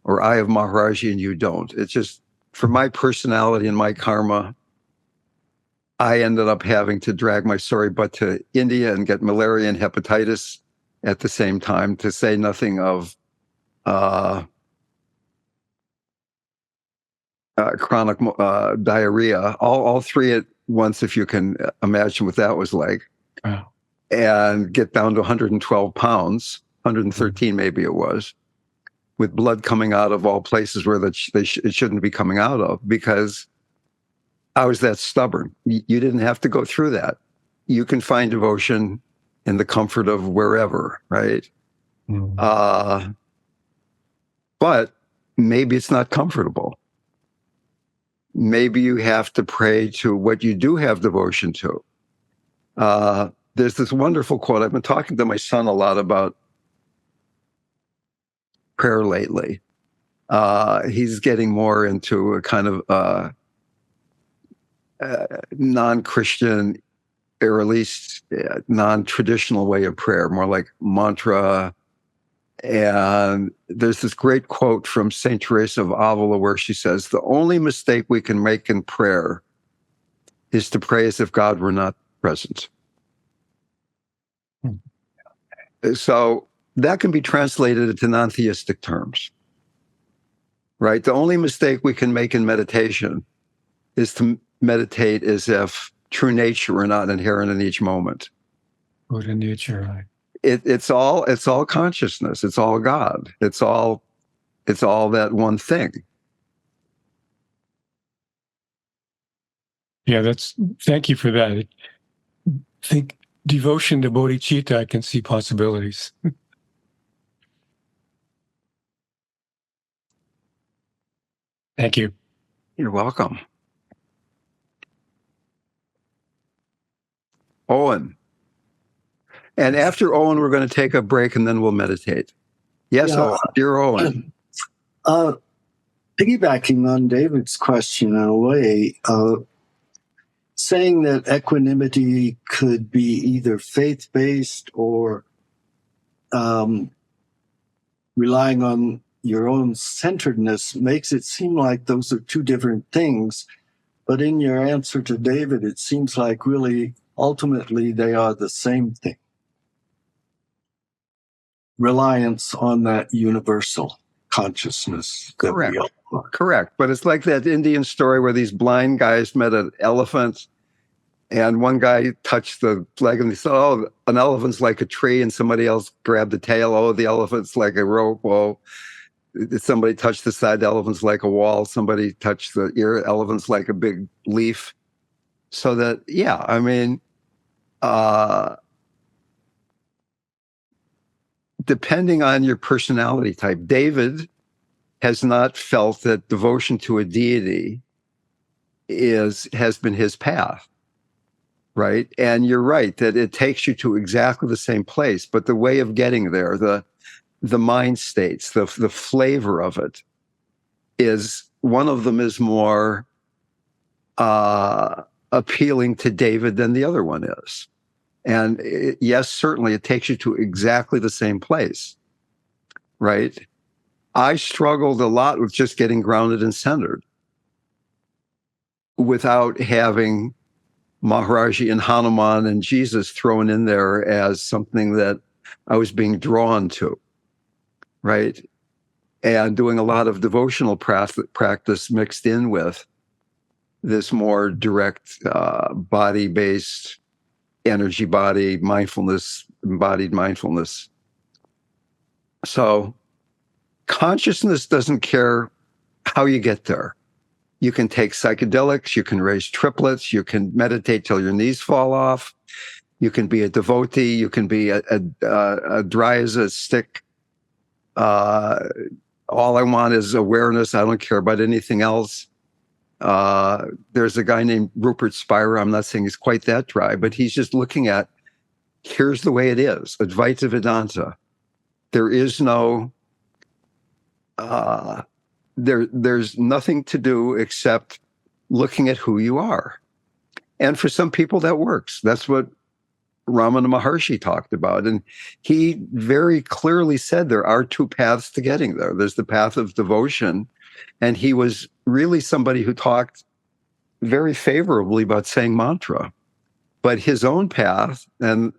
or I have Maharaji and you don't. It's just for my personality and my karma, I ended up having to drag my sorry butt to India and get malaria and hepatitis at the same time, to say nothing of chronic diarrhea, all three at once, if you can imagine what that was like. Wow. And get down to 112 pounds, 113 maybe it was, with blood coming out of all places where it shouldn't be coming out of, because I was that stubborn. You didn't have to go through that. You can find devotion in the comfort of wherever, right? But maybe it's not comfortable. Maybe you have to pray to what you do have devotion to. There's this wonderful quote. I've been talking to my son a lot about prayer lately. He's getting more into a kind of non-Christian, or at least non-traditional way of prayer, more like mantra. And there's this great quote from Saint Teresa of Avila where she says, the only mistake we can make in prayer is to pray as if God were not present. So that can be translated into non-theistic terms, right? The only mistake we can make in meditation is to meditate as if true nature were not inherent in each moment. Buddha nature, right? It's all consciousness. It's all God. It's all that one thing. Yeah, thank you for that. I think devotion to bodhicitta, I can see possibilities. Thank you. You're welcome. Owen. And after Owen, we're going to take a break and then we'll meditate. Yes, Yeah. Owen. Dear Owen. Piggybacking on David's question in a way, saying that equanimity could be either faith-based or relying on your own centeredness makes it seem like those are two different things. But in your answer to David, it seems like really ultimately they are the same thing. Reliance on that universal consciousness that we all are. Correct. But it's like that Indian story where these blind guys met an elephant and one guy touched the leg and they said, oh, an elephant's like a tree. And somebody else grabbed the tail. Oh, the elephant's like a rope. Oh, somebody touched the side, the elephant's like a wall. Somebody touched the ear, elephant's like a big leaf. So that, yeah, I mean, depending on your personality type, David has not felt that devotion to a deity has been his path, right? And you're right that it takes you to exactly the same place, but the way of getting there, the mind states, the flavor of it is, one of them is more appealing to David than the other one is. And yes, certainly it takes you to exactly the same place, right? I struggled a lot with just getting grounded and centered without having Maharaji and Hanuman and Jesus thrown in there as something that I was being drawn to, right? And doing a lot of devotional practice mixed in with this more direct body-based energy body mindfulness, embodied mindfulness. So consciousness doesn't care how you get there. You can take psychedelics, you can raise triplets, you can meditate till your knees fall off, you can be a devotee, you can be a dry as a stick. All I want is awareness. I don't care about anything else. There's a guy named Rupert Spira. I'm not saying he's quite that dry, but he's just looking at, here's the way it is, Advaita Vedanta. There is no, there's nothing to do except looking at who you are. And for some people that works. That's what Ramana Maharshi talked about. And he very clearly said there are two paths to getting there. There's the path of devotion. And he was really somebody who talked very favorably about saying mantra. But his own path, and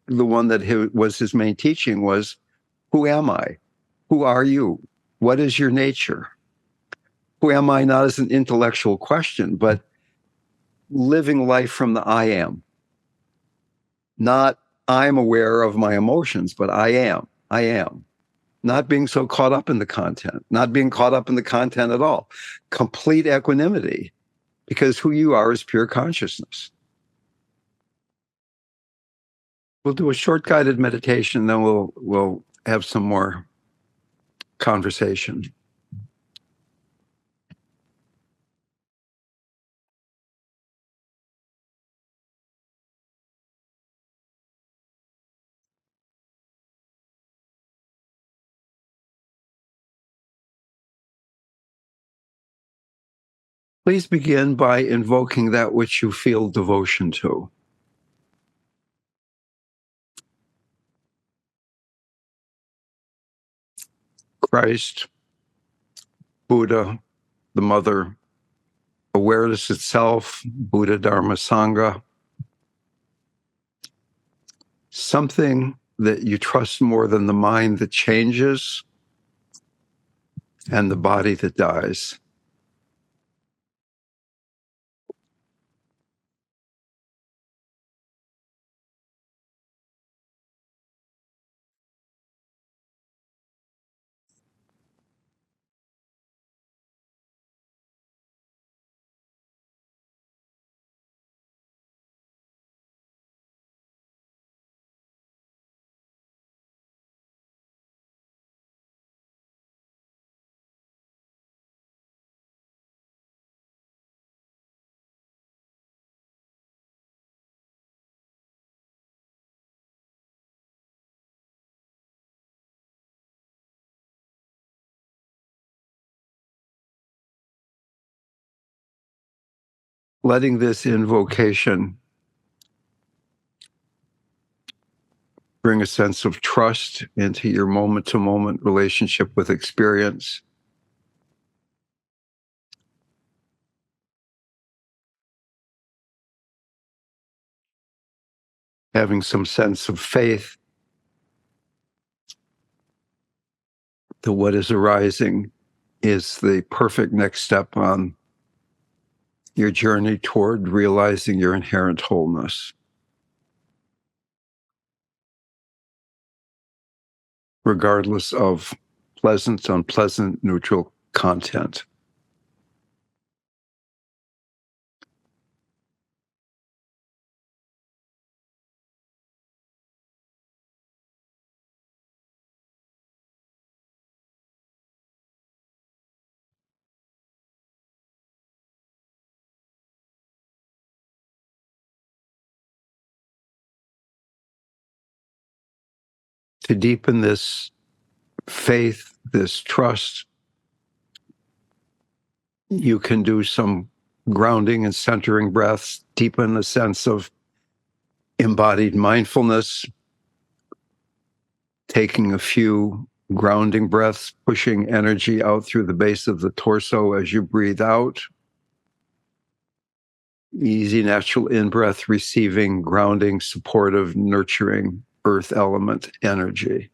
the one that was his main teaching, was, who am I? Who are you? What is your nature? Who am I? Not as an intellectual question, but living life from the I am. Not I'm aware of my emotions, but I am. I am. Not being so caught up in the content, not being caught up in the content at all. Complete equanimity, because who you are is pure consciousness. We'll do a short guided meditation, then we'll have some more conversation. Please begin by invoking that which you feel devotion to. Christ, Buddha, the Mother, awareness itself, Buddha, Dharma, Sangha. Something that you trust more than the mind that changes and the body that dies. letting this invocation bring a sense of trust into your moment-to-moment relationship with experience. Having some sense of faith that what is arising is the perfect next step on your journey toward realizing your inherent wholeness, regardless of pleasant, unpleasant, neutral content. To deepen this faith, this trust, you can do some grounding and centering breaths, deepen the sense of embodied mindfulness, taking a few grounding breaths, pushing energy out through the base of the torso as you breathe out. Easy, natural in-breath, receiving, grounding, supportive, nurturing, earth element energy.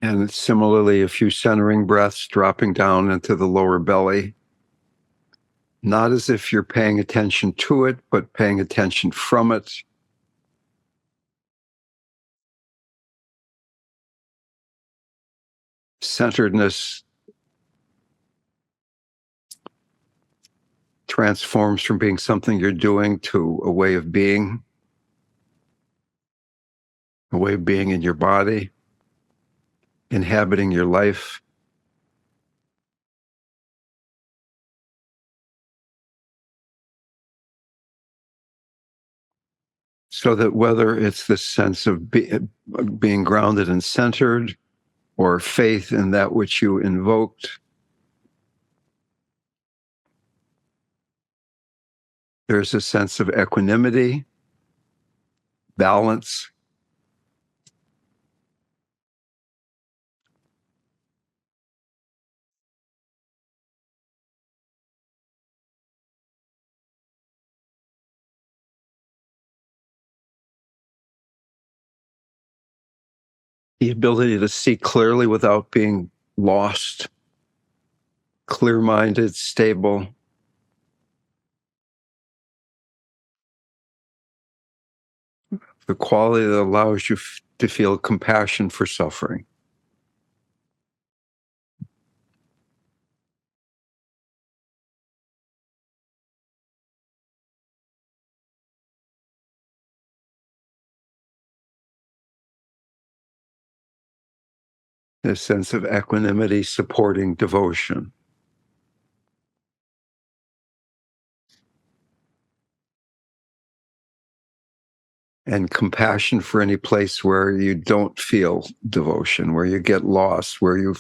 And similarly, a few centering breaths, dropping down into the lower belly. Not as if you're paying attention to it, but paying attention from it. Centeredness transforms from being something you're doing to a way of being in your body, inhabiting your life. So that whether it's the sense of being grounded and centered, or faith in that which you invoked, there's a sense of equanimity, balance, the ability to see clearly without being lost, clear-minded, stable. The quality that allows you to feel compassion for suffering. A sense of equanimity supporting devotion. And compassion for any place where you don't feel devotion, where you get lost, where you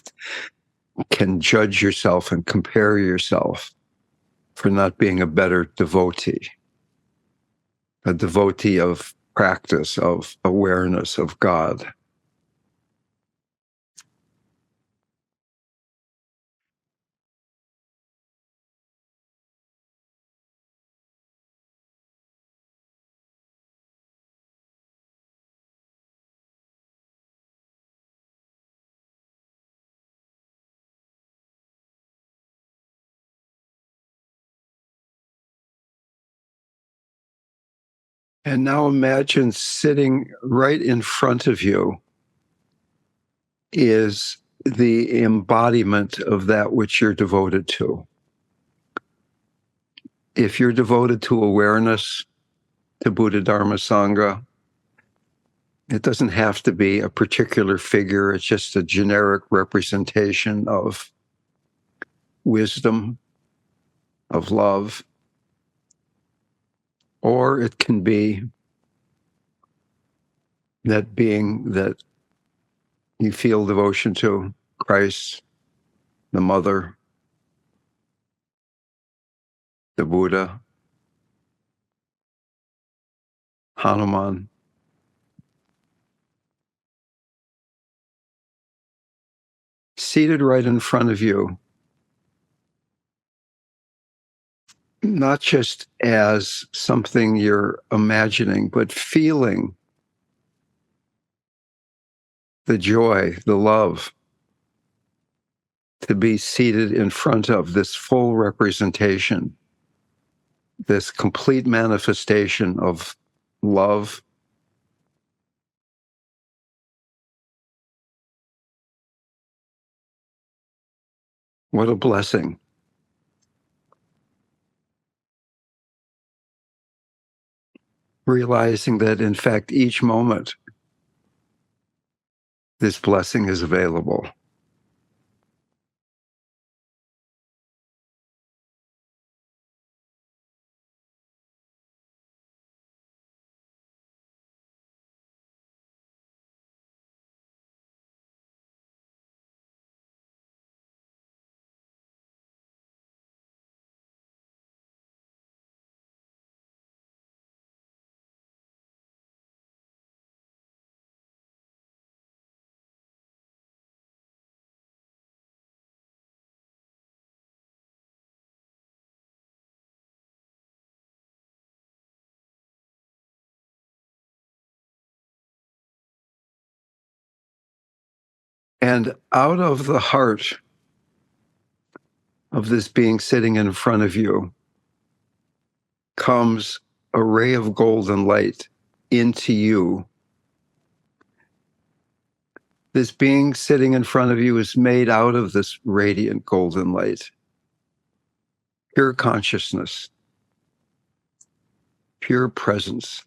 can judge yourself and compare yourself for not being a better devotee, a devotee of practice, of awareness of God. And now imagine sitting right in front of you is the embodiment of that which you're devoted to. If you're devoted to awareness, to Buddha, Dharma, Sangha, It doesn't have to be a particular figure. It's just a generic representation of wisdom, of love. Or it can be that being that you feel devotion to, Christ, the Mother, the Buddha, Hanuman. Seated right in front of you, not just as something you're imagining, but feeling the joy, the love, to be seated in front of this full representation, this complete manifestation of love. What a blessing. Realizing that, in fact, each moment, this blessing is available. And out of the heart of this being sitting in front of you comes a ray of golden light into you. This being sitting in front of you is made out of this radiant golden light, pure consciousness, pure presence.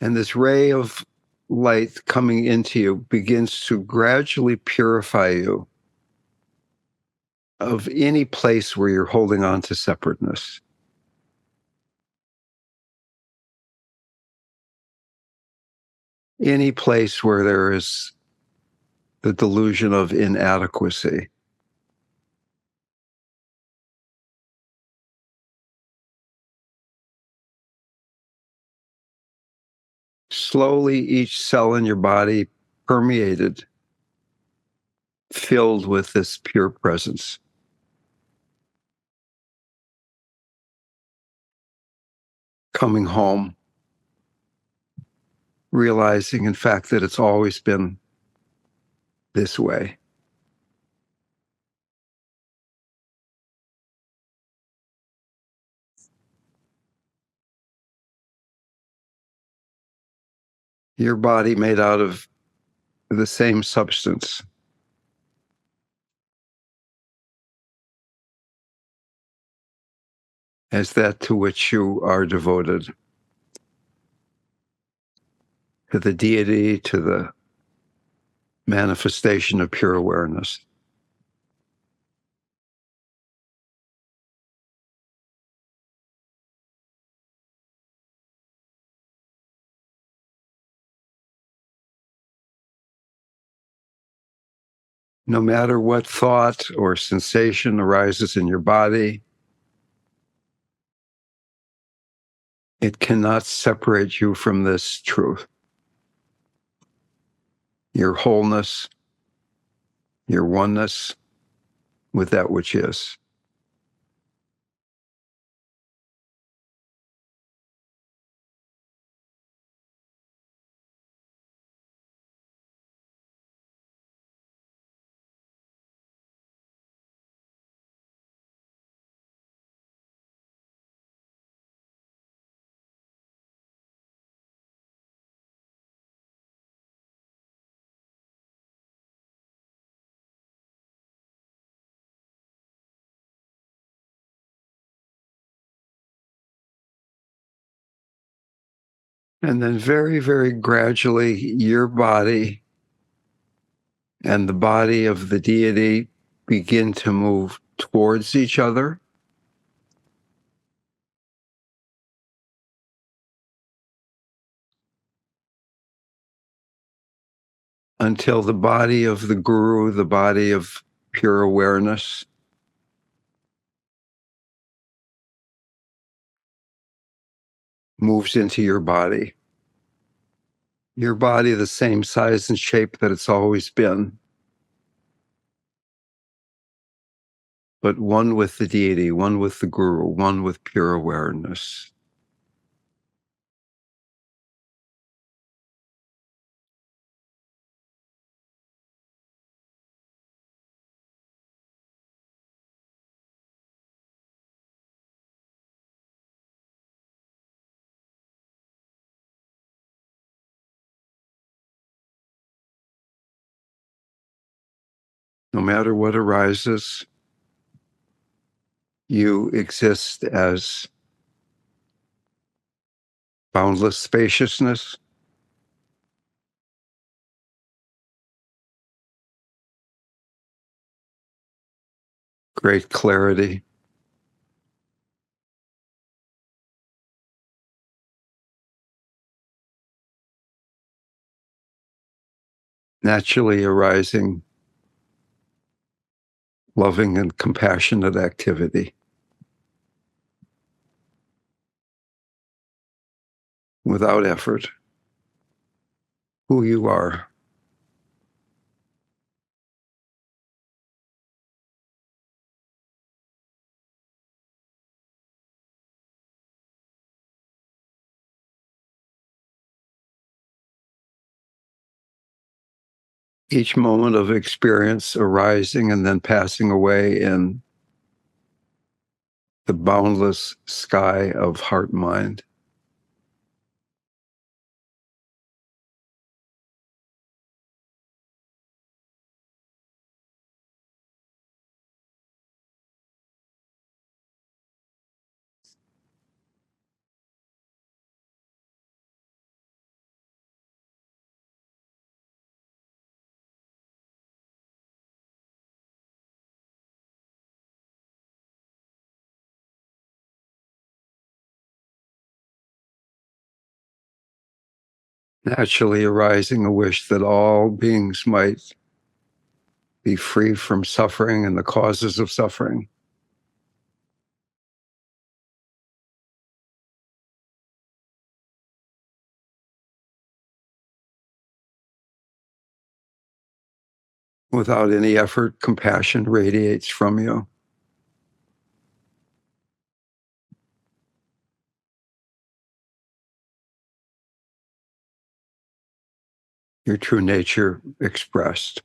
And this ray of light coming into you begins to gradually purify you of any place where you're holding on to separateness. Any place where there is the delusion of inadequacy. Slowly, each cell in your body permeated, filled with this pure presence. Coming home, realizing, in fact, that it's always been this way. Your body made out of the same substance as that to which you are devoted, to the deity, to the manifestation of pure awareness. No matter what thought or sensation arises in your body, it cannot separate you from this truth. Your wholeness, your oneness with that which is. And then very, very gradually, your body and the body of the deity begin to move towards each other. Until the body of the guru, the body of pure awareness, moves into your body. Your body, the same size and shape that it's always been, but one with the deity, one with the guru, one with pure awareness. No matter what arises, you exist as boundless spaciousness, great clarity, naturally arising, loving and compassionate activity, without effort, who you are. Each moment of experience arising and then passing away in the boundless sky of heart-mind. Naturally arising a wish that all beings might be free from suffering and the causes of suffering. Without any effort, compassion radiates from you. Your true nature expressed.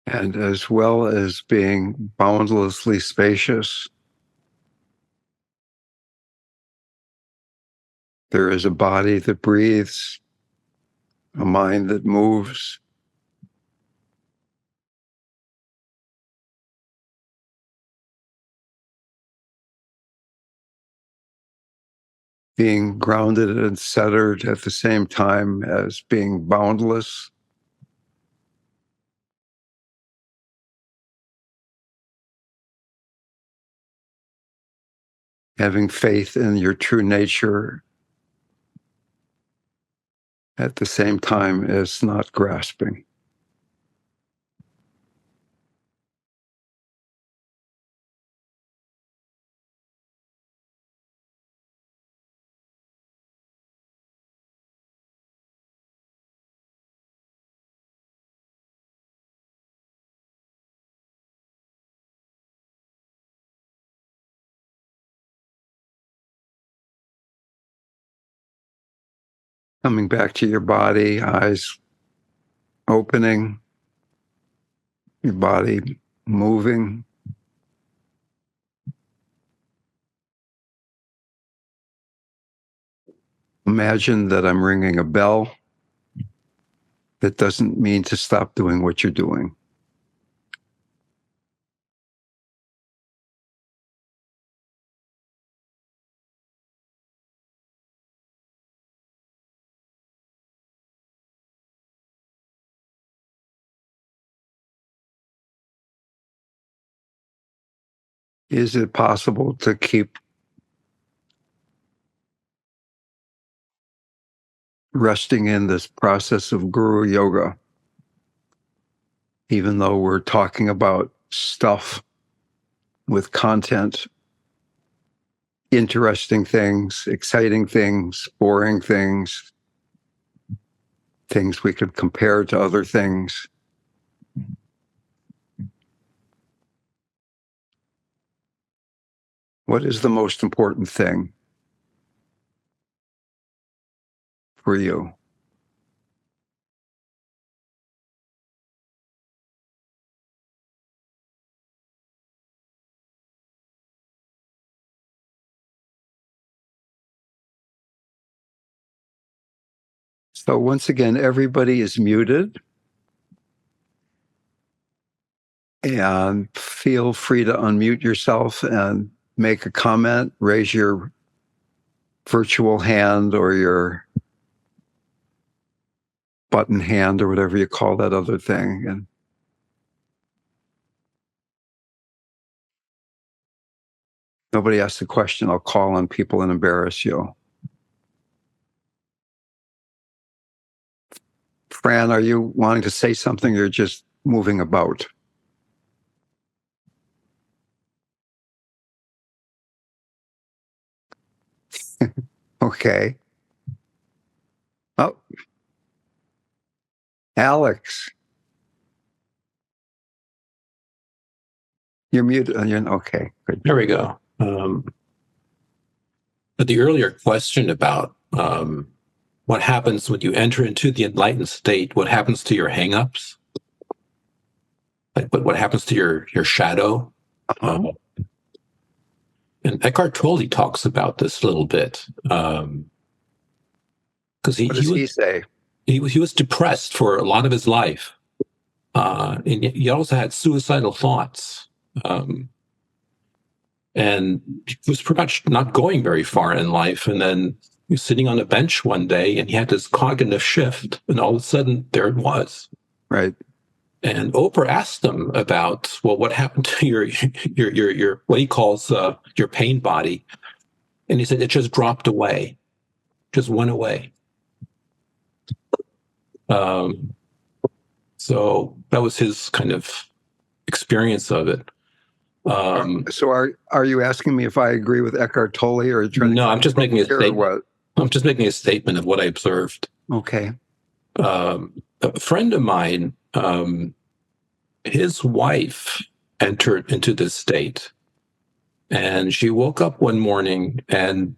And as well as being boundlessly spacious, there is a body that breathes, a mind that moves, being grounded and centered at the same time as being boundless. Having faith in your true nature at the same time as not grasping. Coming back to your body, eyes opening, your body moving. Imagine that I'm ringing a bell. That doesn't mean to stop doing what you're doing. Is it possible to keep resting in this process of guru yoga, even though we're talking about stuff with content, interesting things, exciting things, boring things, things we could compare to other things? What is the most important thing for you? So once again, everybody is muted. And feel free to unmute yourself and make a comment, raise your virtual hand or your button hand or whatever you call that other thing. And nobody asks a question, I'll call on people and embarrass you. Fran, are you wanting to say something? You're just moving about. Okay. Oh, Alex, you're muted. Okay, good. There we go. But the earlier question about what happens when you enter into the enlightened state, what happens to your hang-ups? Like what happens to your shadow? Uh-huh. And Eckhart Tolle talks about this a little bit. Because What does he say? He was depressed for a lot of his life. And he also had suicidal thoughts. And he was pretty much not going very far in life. And then he was sitting on a bench one day and he had this cognitive shift. And all of a sudden, there it was. Right. And Oprah asked him about, well, what happened to your what he calls your pain body? And he said, it just dropped away, just went away. So that was his kind of experience of it. So are you asking me if I agree with Eckhart Tolle or trying no, I'm just making a statement. What? I'm just making a statement of what I observed. Okay. A friend of mine, his wife entered into this state, and she woke up one morning and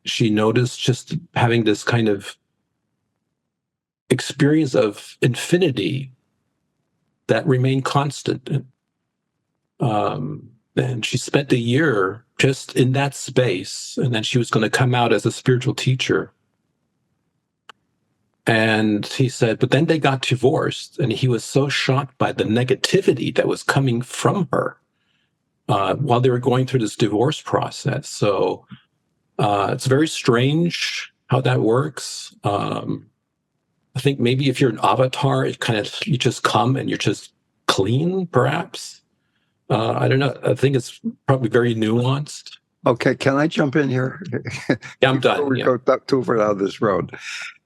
she noticed just having this kind of experience of infinity that remained constant. And she spent a year just in that space, and then she was going to come out as a spiritual teacher. And he said, but then they got divorced, and he was so shocked by the negativity that was coming from her while they were going through this divorce process. So it's very strange how that works. I think maybe if you're an avatar, it kind of, you just come and you're just clean, perhaps. I don't know. I think it's probably very nuanced. Okay, can I jump in here? Yeah, I'm done. Before we go too far down this road.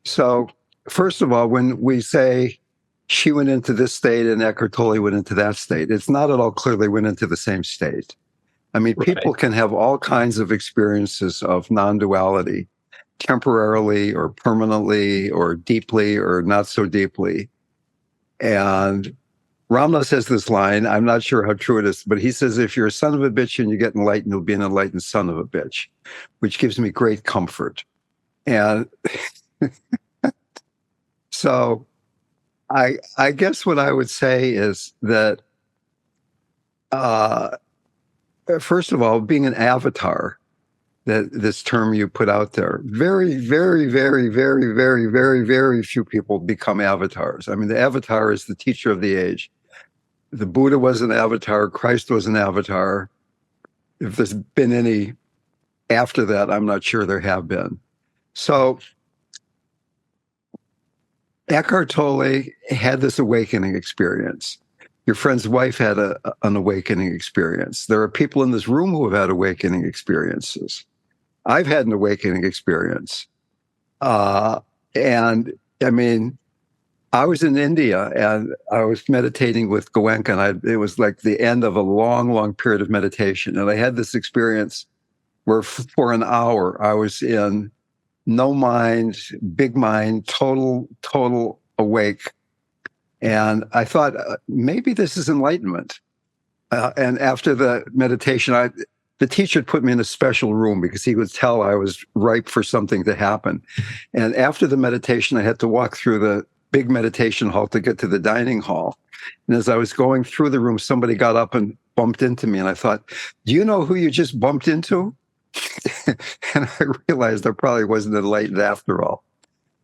So first of all, when we say she went into this state and Eckhart Tolle went into that state, it's not at all clear they went into the same state. I mean, people can have all kinds of experiences of non-duality, temporarily or permanently or deeply or not so deeply. And Ramdas says this line, I'm not sure how true it is, but he says, if you're a son of a bitch and you get enlightened, you'll be an enlightened son of a bitch, which gives me great comfort. And so I guess what I would say is that, first of all, being an avatar, that this term you put out there, very, very, very, very, very, very, very few people become avatars. I mean, the avatar is the teacher of the age. The Buddha was an avatar. Christ was an avatar. If there's been any after that, I'm not sure there have been. So Eckhart Tolle had this awakening experience. Your friend's wife had an awakening experience. There are people in this room who have had awakening experiences. I've had an awakening experience. And I mean, I was in India and I was meditating with Goenka, and it was like the end of a long, long period of meditation. And I had this experience where for an hour I was in no mind, big mind, total awake. And I thought, maybe this is enlightenment. And after the meditation, the teacher put me in a special room because he would tell I was ripe for something to happen. And after the meditation, I had to walk through the big meditation hall to get to the dining hall. And as I was going through the room, somebody got up and bumped into me. And I thought, do you know who you just bumped into? And I realized I probably wasn't enlightened after all.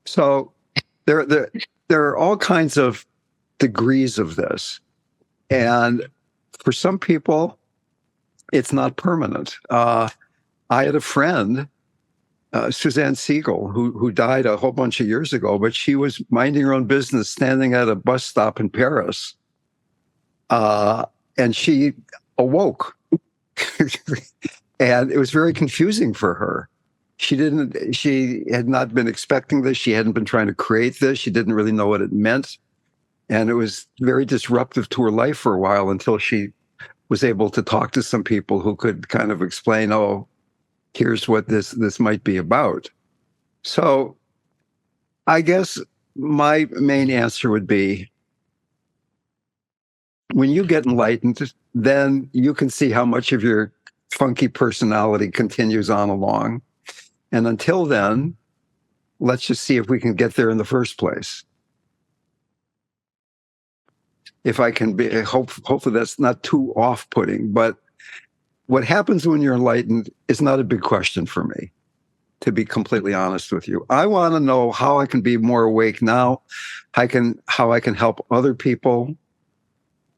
So there are all kinds of degrees of this. And for some people, it's not permanent. I had a friend, Suzanne Siegel, who died a whole bunch of years ago, but she was minding her own business, standing at a bus stop in Paris. And she awoke. And it was very confusing for her. She had not been expecting this. She hadn't been trying to create this. She didn't really know what it meant. And it was very disruptive to her life for a while until she was able to talk to some people who could kind of explain, oh, here's what this might be about. So I guess my main answer would be, when you get enlightened, then you can see how much of your funky personality continues on along. And until then, let's just see if we can get there in the first place. If I can be, hopefully that's not too off-putting, but what happens when you're enlightened is not a big question for me, to be completely honest with you. I want to know how I can be more awake now, how I can help other people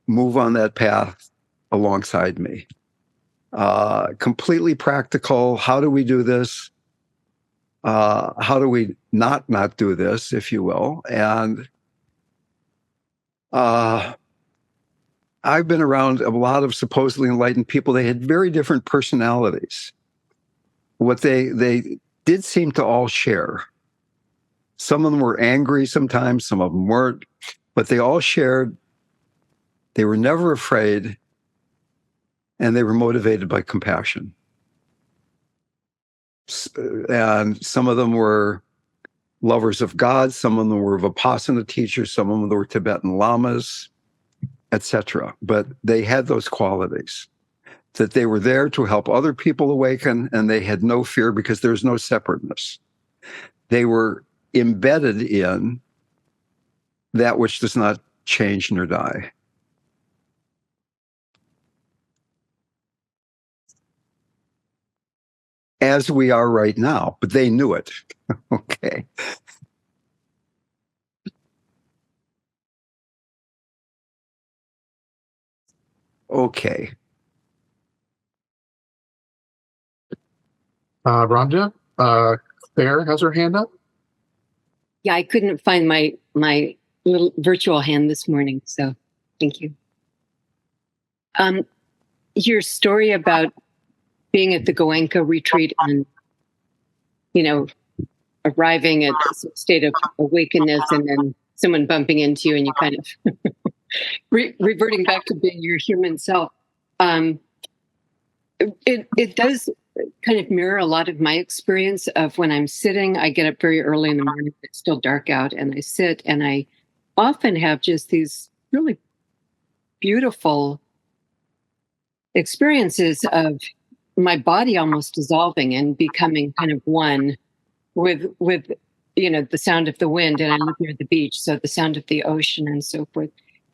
move on that path alongside me. Completely practical. How do we do this? How do we not do this, if you will? And I've been around a lot of supposedly enlightened people. They had very different personalities. What they did seem to all share. Some of them were angry sometimes, some of them weren't, but they all shared. They were never afraid, and they were motivated by compassion. And some of them were lovers of God, some of them were Vipassana teachers, some of them were Tibetan lamas, etc. But they had those qualities, that they were there to help other people awaken, and they had no fear because there's no separateness. They were embedded in that which does not change nor die. As we are right now, but they knew it. Okay. Okay. RamDev, Claire has her hand up. Yeah, I couldn't find my little virtual hand this morning, so thank you. Your story about being at the Goenka retreat and, arriving at some state of awakeness and then someone bumping into you and you kind of reverting back to being your human self. It does kind of mirror a lot of my experience of when I'm sitting. I get up very early in the morning, it's still dark out, and I sit, and I often have just these really beautiful experiences of my body almost dissolving and becoming kind of one with the sound of the wind. And I live near the beach, so the sound of the ocean and so forth.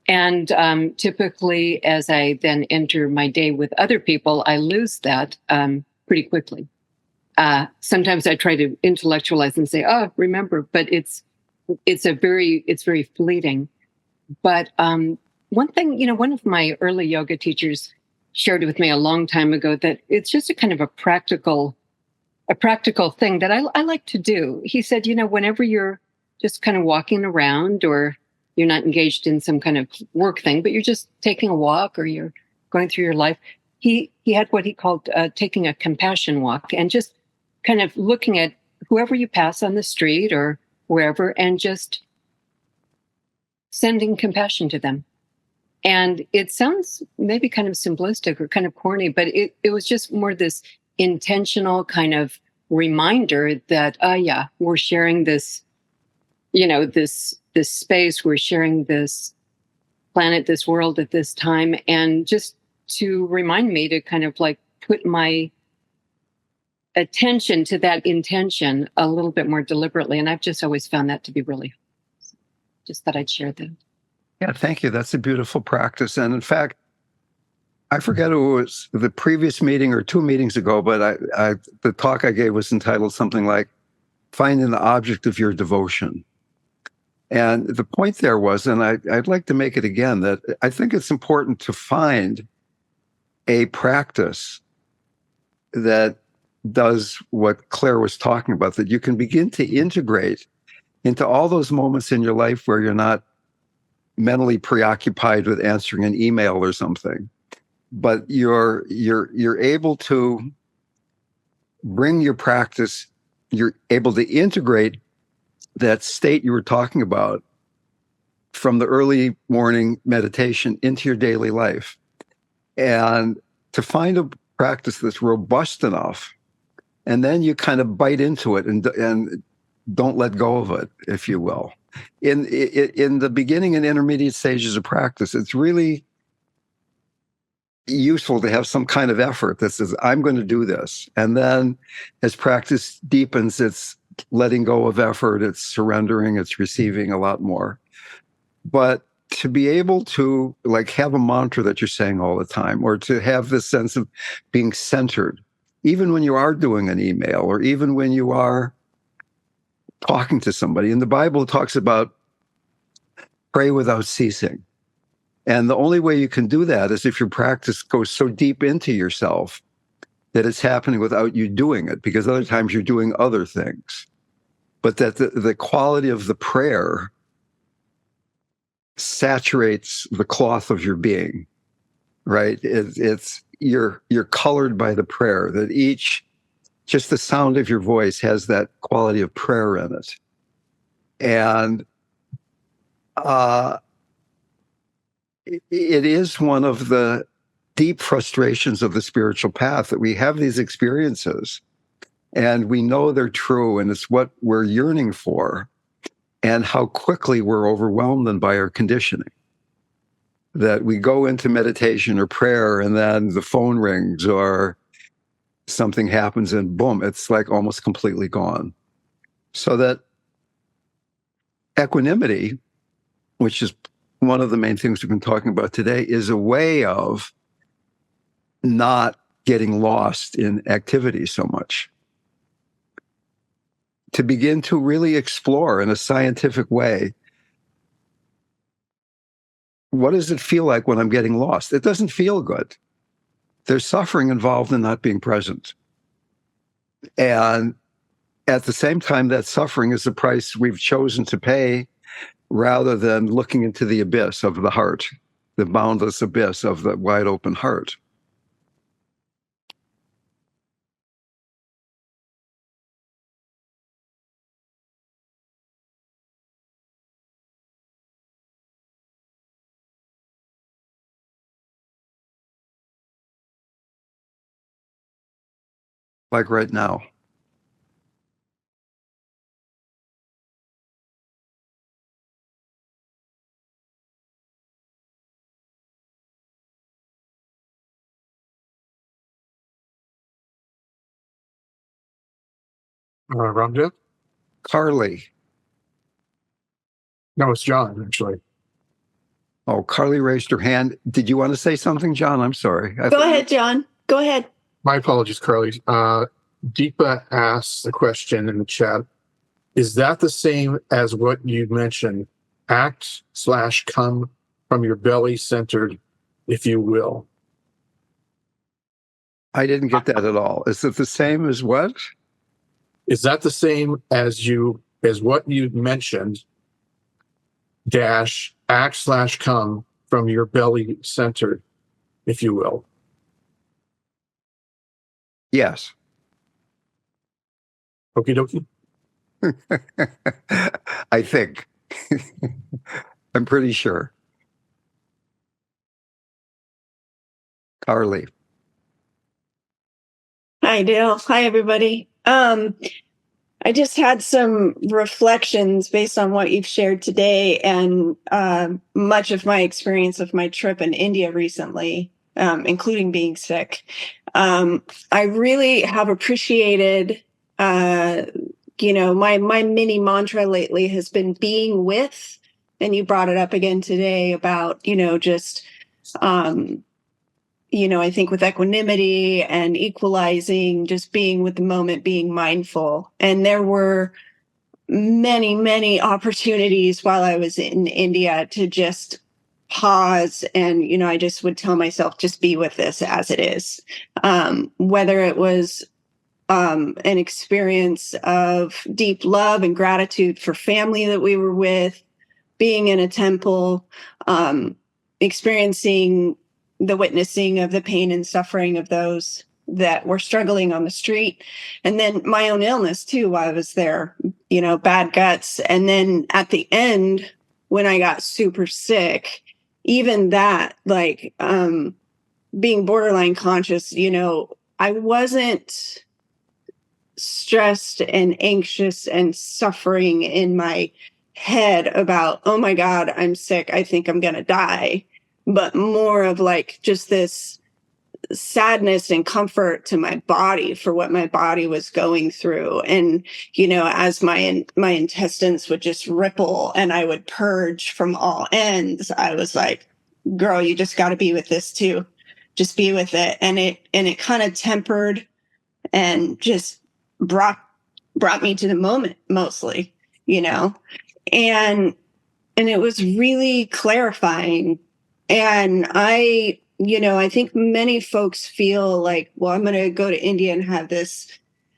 And typically, as I then enter my day with other people, I lose that pretty quickly. Sometimes I try to intellectualize and say, "Oh, remember," but it's very fleeting. But one thing, one of my early yoga teachers shared with me a long time ago that it's just a kind of a practical thing that I like to do. He said, whenever you're just kind of walking around, or you're not engaged in some kind of work thing, but you're just taking a walk, or you're going through your life, he had what he called taking a compassion walk, and just kind of looking at whoever you pass on the street or wherever, and just sending compassion to them. And it sounds maybe kind of simplistic or kind of corny, but it was just more this intentional kind of reminder that, yeah, we're sharing this, this space, we're sharing this planet, this world at this time. And just to remind me to kind of like put my attention to that intention a little bit more deliberately. And I've just always found that to be really helpful. Just thought I'd share that. Yeah, thank you. That's a beautiful practice. And in fact, I forget who it was the previous meeting or 2 meetings ago, but the talk I gave was entitled something like "Finding the Object of Your Devotion." And the point there was, and I'd like to make it again, that I think it's important to find a practice that does what Claire was talking about, that you can begin to integrate into all those moments in your life where you're not mentally preoccupied with answering an email or something, but you're able to bring your practice, you're able to integrate that state you were talking about from the early morning meditation into your daily life, and to find a practice that's robust enough, and then you kind of bite into it and don't let go of it, if you will. In the beginning and intermediate stages of practice, it's really useful to have some kind of effort that says, I'm going to do this. And then as practice deepens, it's letting go of effort, it's surrendering, it's receiving a lot more. But to be able to like have a mantra that you're saying all the time, or to have this sense of being centered, even when you are doing an email, or even when you are talking to somebody. And the Bible talks about pray without ceasing. And the only way you can do that is if your practice goes so deep into yourself that it's happening without you doing it, because other times you're doing other things. But that the quality of the prayer saturates the cloth of your being, right? You're colored by the prayer, that just the sound of your voice has that quality of prayer in it. And it is one of the deep frustrations of the spiritual path that we have these experiences and we know they're true, and it's what we're yearning for, and how quickly we're overwhelmed by our conditioning. That we go into meditation or prayer and then the phone rings or something happens and boom, it's like almost completely gone. So that equanimity, which is one of the main things we've been talking about today, is a way of not getting lost in activity so much. To begin to really explore in a scientific way, what does it feel like when I'm getting lost? It doesn't feel good. There's suffering involved in not being present. And at the same time, that suffering is the price we've chosen to pay rather than looking into the abyss of the heart, the boundless abyss of the wide open heart. like right now. RamDev? Carly. No, it's John, actually. Oh, Carly raised her hand. Did you want to say something, John? I'm sorry. Go ahead, John. Go ahead. My apologies, Carly. Deepa asks a question in the chat. Is that the same as what you mentioned? Act/come from your belly centered, if you will. I didn't get that at all. Is it the same as what? Is that the same as what you mentioned? Dash act/come from your belly centered, if you will. Yes. Okie dokie. I think. I'm pretty sure. Carly. Hi, Dale. Hi, everybody. I just had some reflections based on what you've shared today and much of my experience of my trip in India recently, including being sick. I really have appreciated, my mini mantra lately has been being with, and you brought it up again today about, I think with equanimity and equalizing, just being with the moment, being mindful. And there were many, many opportunities while I was in India to just pause. And, I just would tell myself, just be with this as it is. Whether it was an experience of deep love and gratitude for family that we were with, being in a temple, experiencing the witnessing of the pain and suffering of those that were struggling on the street. And then my own illness too, while I was there, bad guts. And then at the end, when I got super sick, even that, being borderline conscious, I wasn't stressed and anxious and suffering in my head about, oh my God, I'm sick. I think I'm going to die. But more of just this sadness and comfort to my body for what my body was going through. And, as my intestines would just ripple and I would purge from all ends, I was like, girl, you just got to be with this too. Just be with it. And it kind of tempered and just brought me to the moment mostly, and it was really clarifying. And I think many folks feel like, well, I'm going to go to India and have this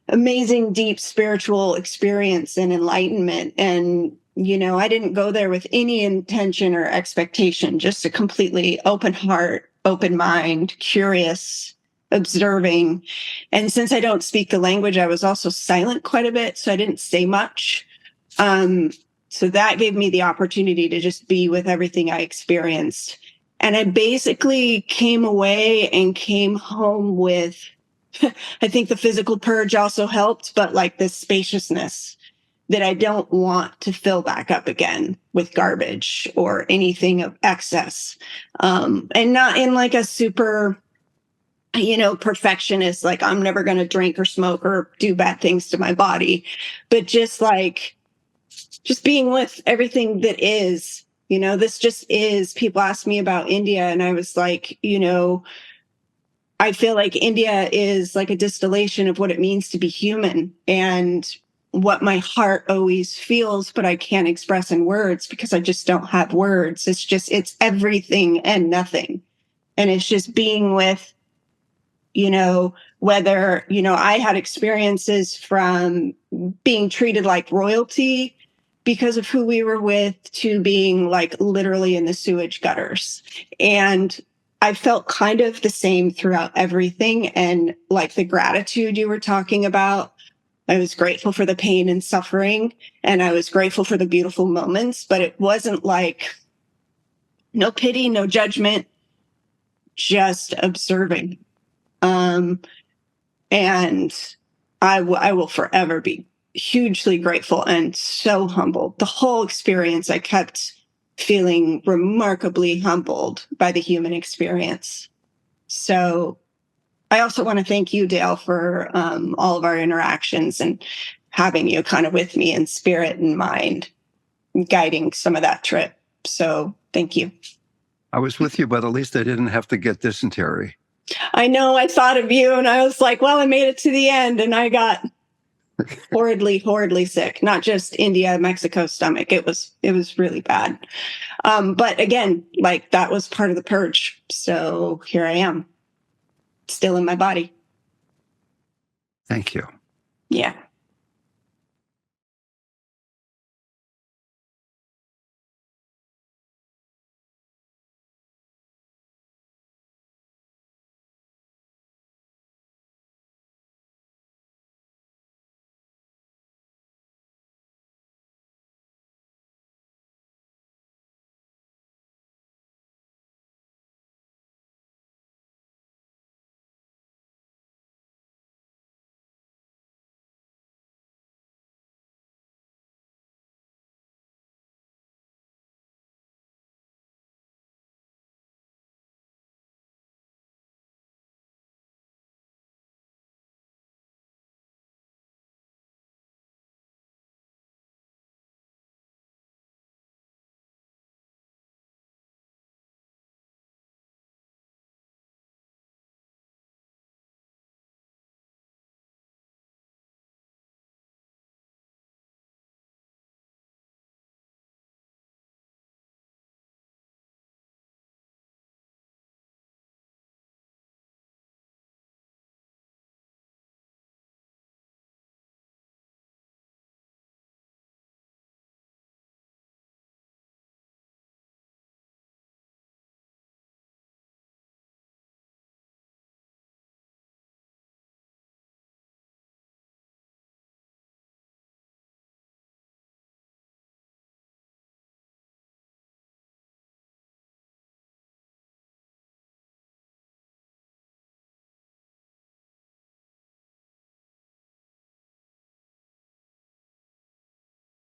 amazing, deep spiritual experience and enlightenment. And, I didn't go there with any intention or expectation, just a completely open heart, open mind, curious, observing. And since I don't speak the language, I was also silent quite a bit. So I didn't say much. So that gave me the opportunity to just be with everything I experienced. And I basically came away and came home with, I think the physical purge also helped, but this spaciousness that I don't want to fill back up again with garbage or anything of excess. And not in a super, perfectionist, I'm never going to drink or smoke or do bad things to my body, but just being with everything that is. This just is. People ask me about India, and I was like, I feel like India is like a distillation of what it means to be human and what my heart always feels, but I can't express in words because I just don't have words. It's everything and nothing. And it's just being with, whether, I had experiences from being treated like royalty because of who we were with to being literally in the sewage gutters. And I felt kind of the same throughout everything. And the gratitude you were talking about, I was grateful for the pain and suffering, and I was grateful for the beautiful moments, but it wasn't no pity, no judgment, just observing. And I will forever be hugely grateful and so humbled. The whole experience, I kept feeling remarkably humbled by the human experience. So I also want to thank you, Dale, for all of our interactions and having you kind of with me in spirit and mind, guiding some of that trip. So thank you. I was with you, but at least I didn't have to get dysentery. I know, I thought of you and I was like, well, I made it to the end and I got horribly sick. Not just India, Mexico stomach. It was really bad. But again, like that was part of the purge. So here I am, still in my body. Thank you. Yeah.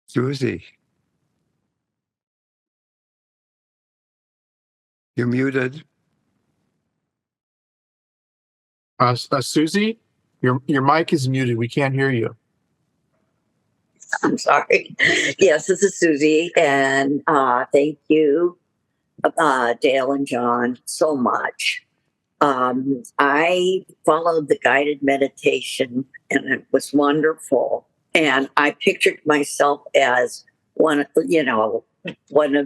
Susie, you're muted. Susie, your mic is muted. We can't hear you. I'm sorry. Yes, this is Susie, and thank you, Dale and John, so much. I followed the guided meditation, and it was wonderful. And I pictured myself as one of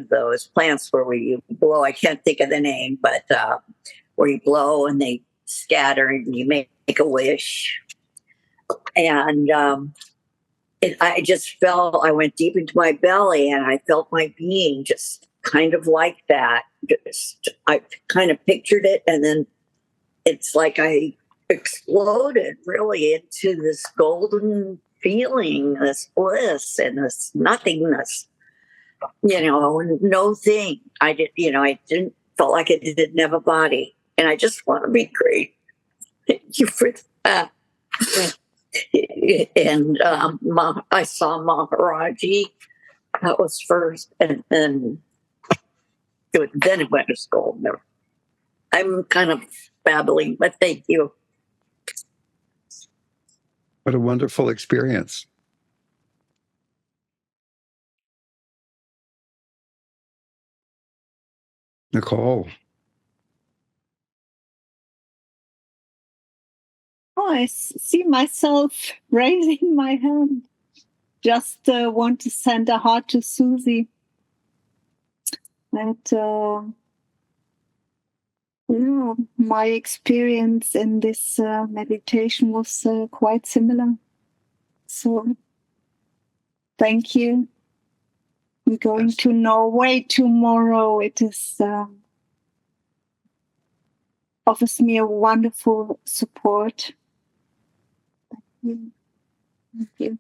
those plants where you blow. I can't think of the name, but where you blow and they scatter, and you make a wish. And I just felt, I went deep into my belly and I felt my being just kind of like that. I kind of pictured it, and then it's like I exploded really into this golden feeling, this bliss and this nothingness, no thing. I didn't felt like I didn't have a body. And I just want to be great. Thank you for that. And I saw Maharaji. That was first, and then it went to school. I'm kind of babbling, but thank you. What a wonderful experience. Nicole. Oh, I see myself raising my hand. Just want to send a heart to Susie. And, my experience in this meditation was quite similar. So, thank you. I'm going to Norway tomorrow. It is offers me a wonderful support. Thank you.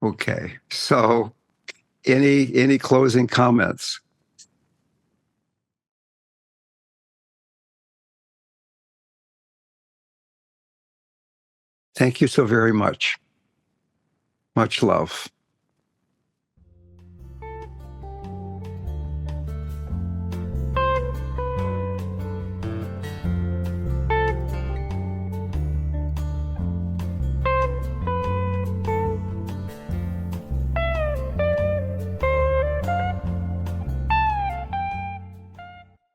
Okay. So any closing comments? Thank you so very much. Much love.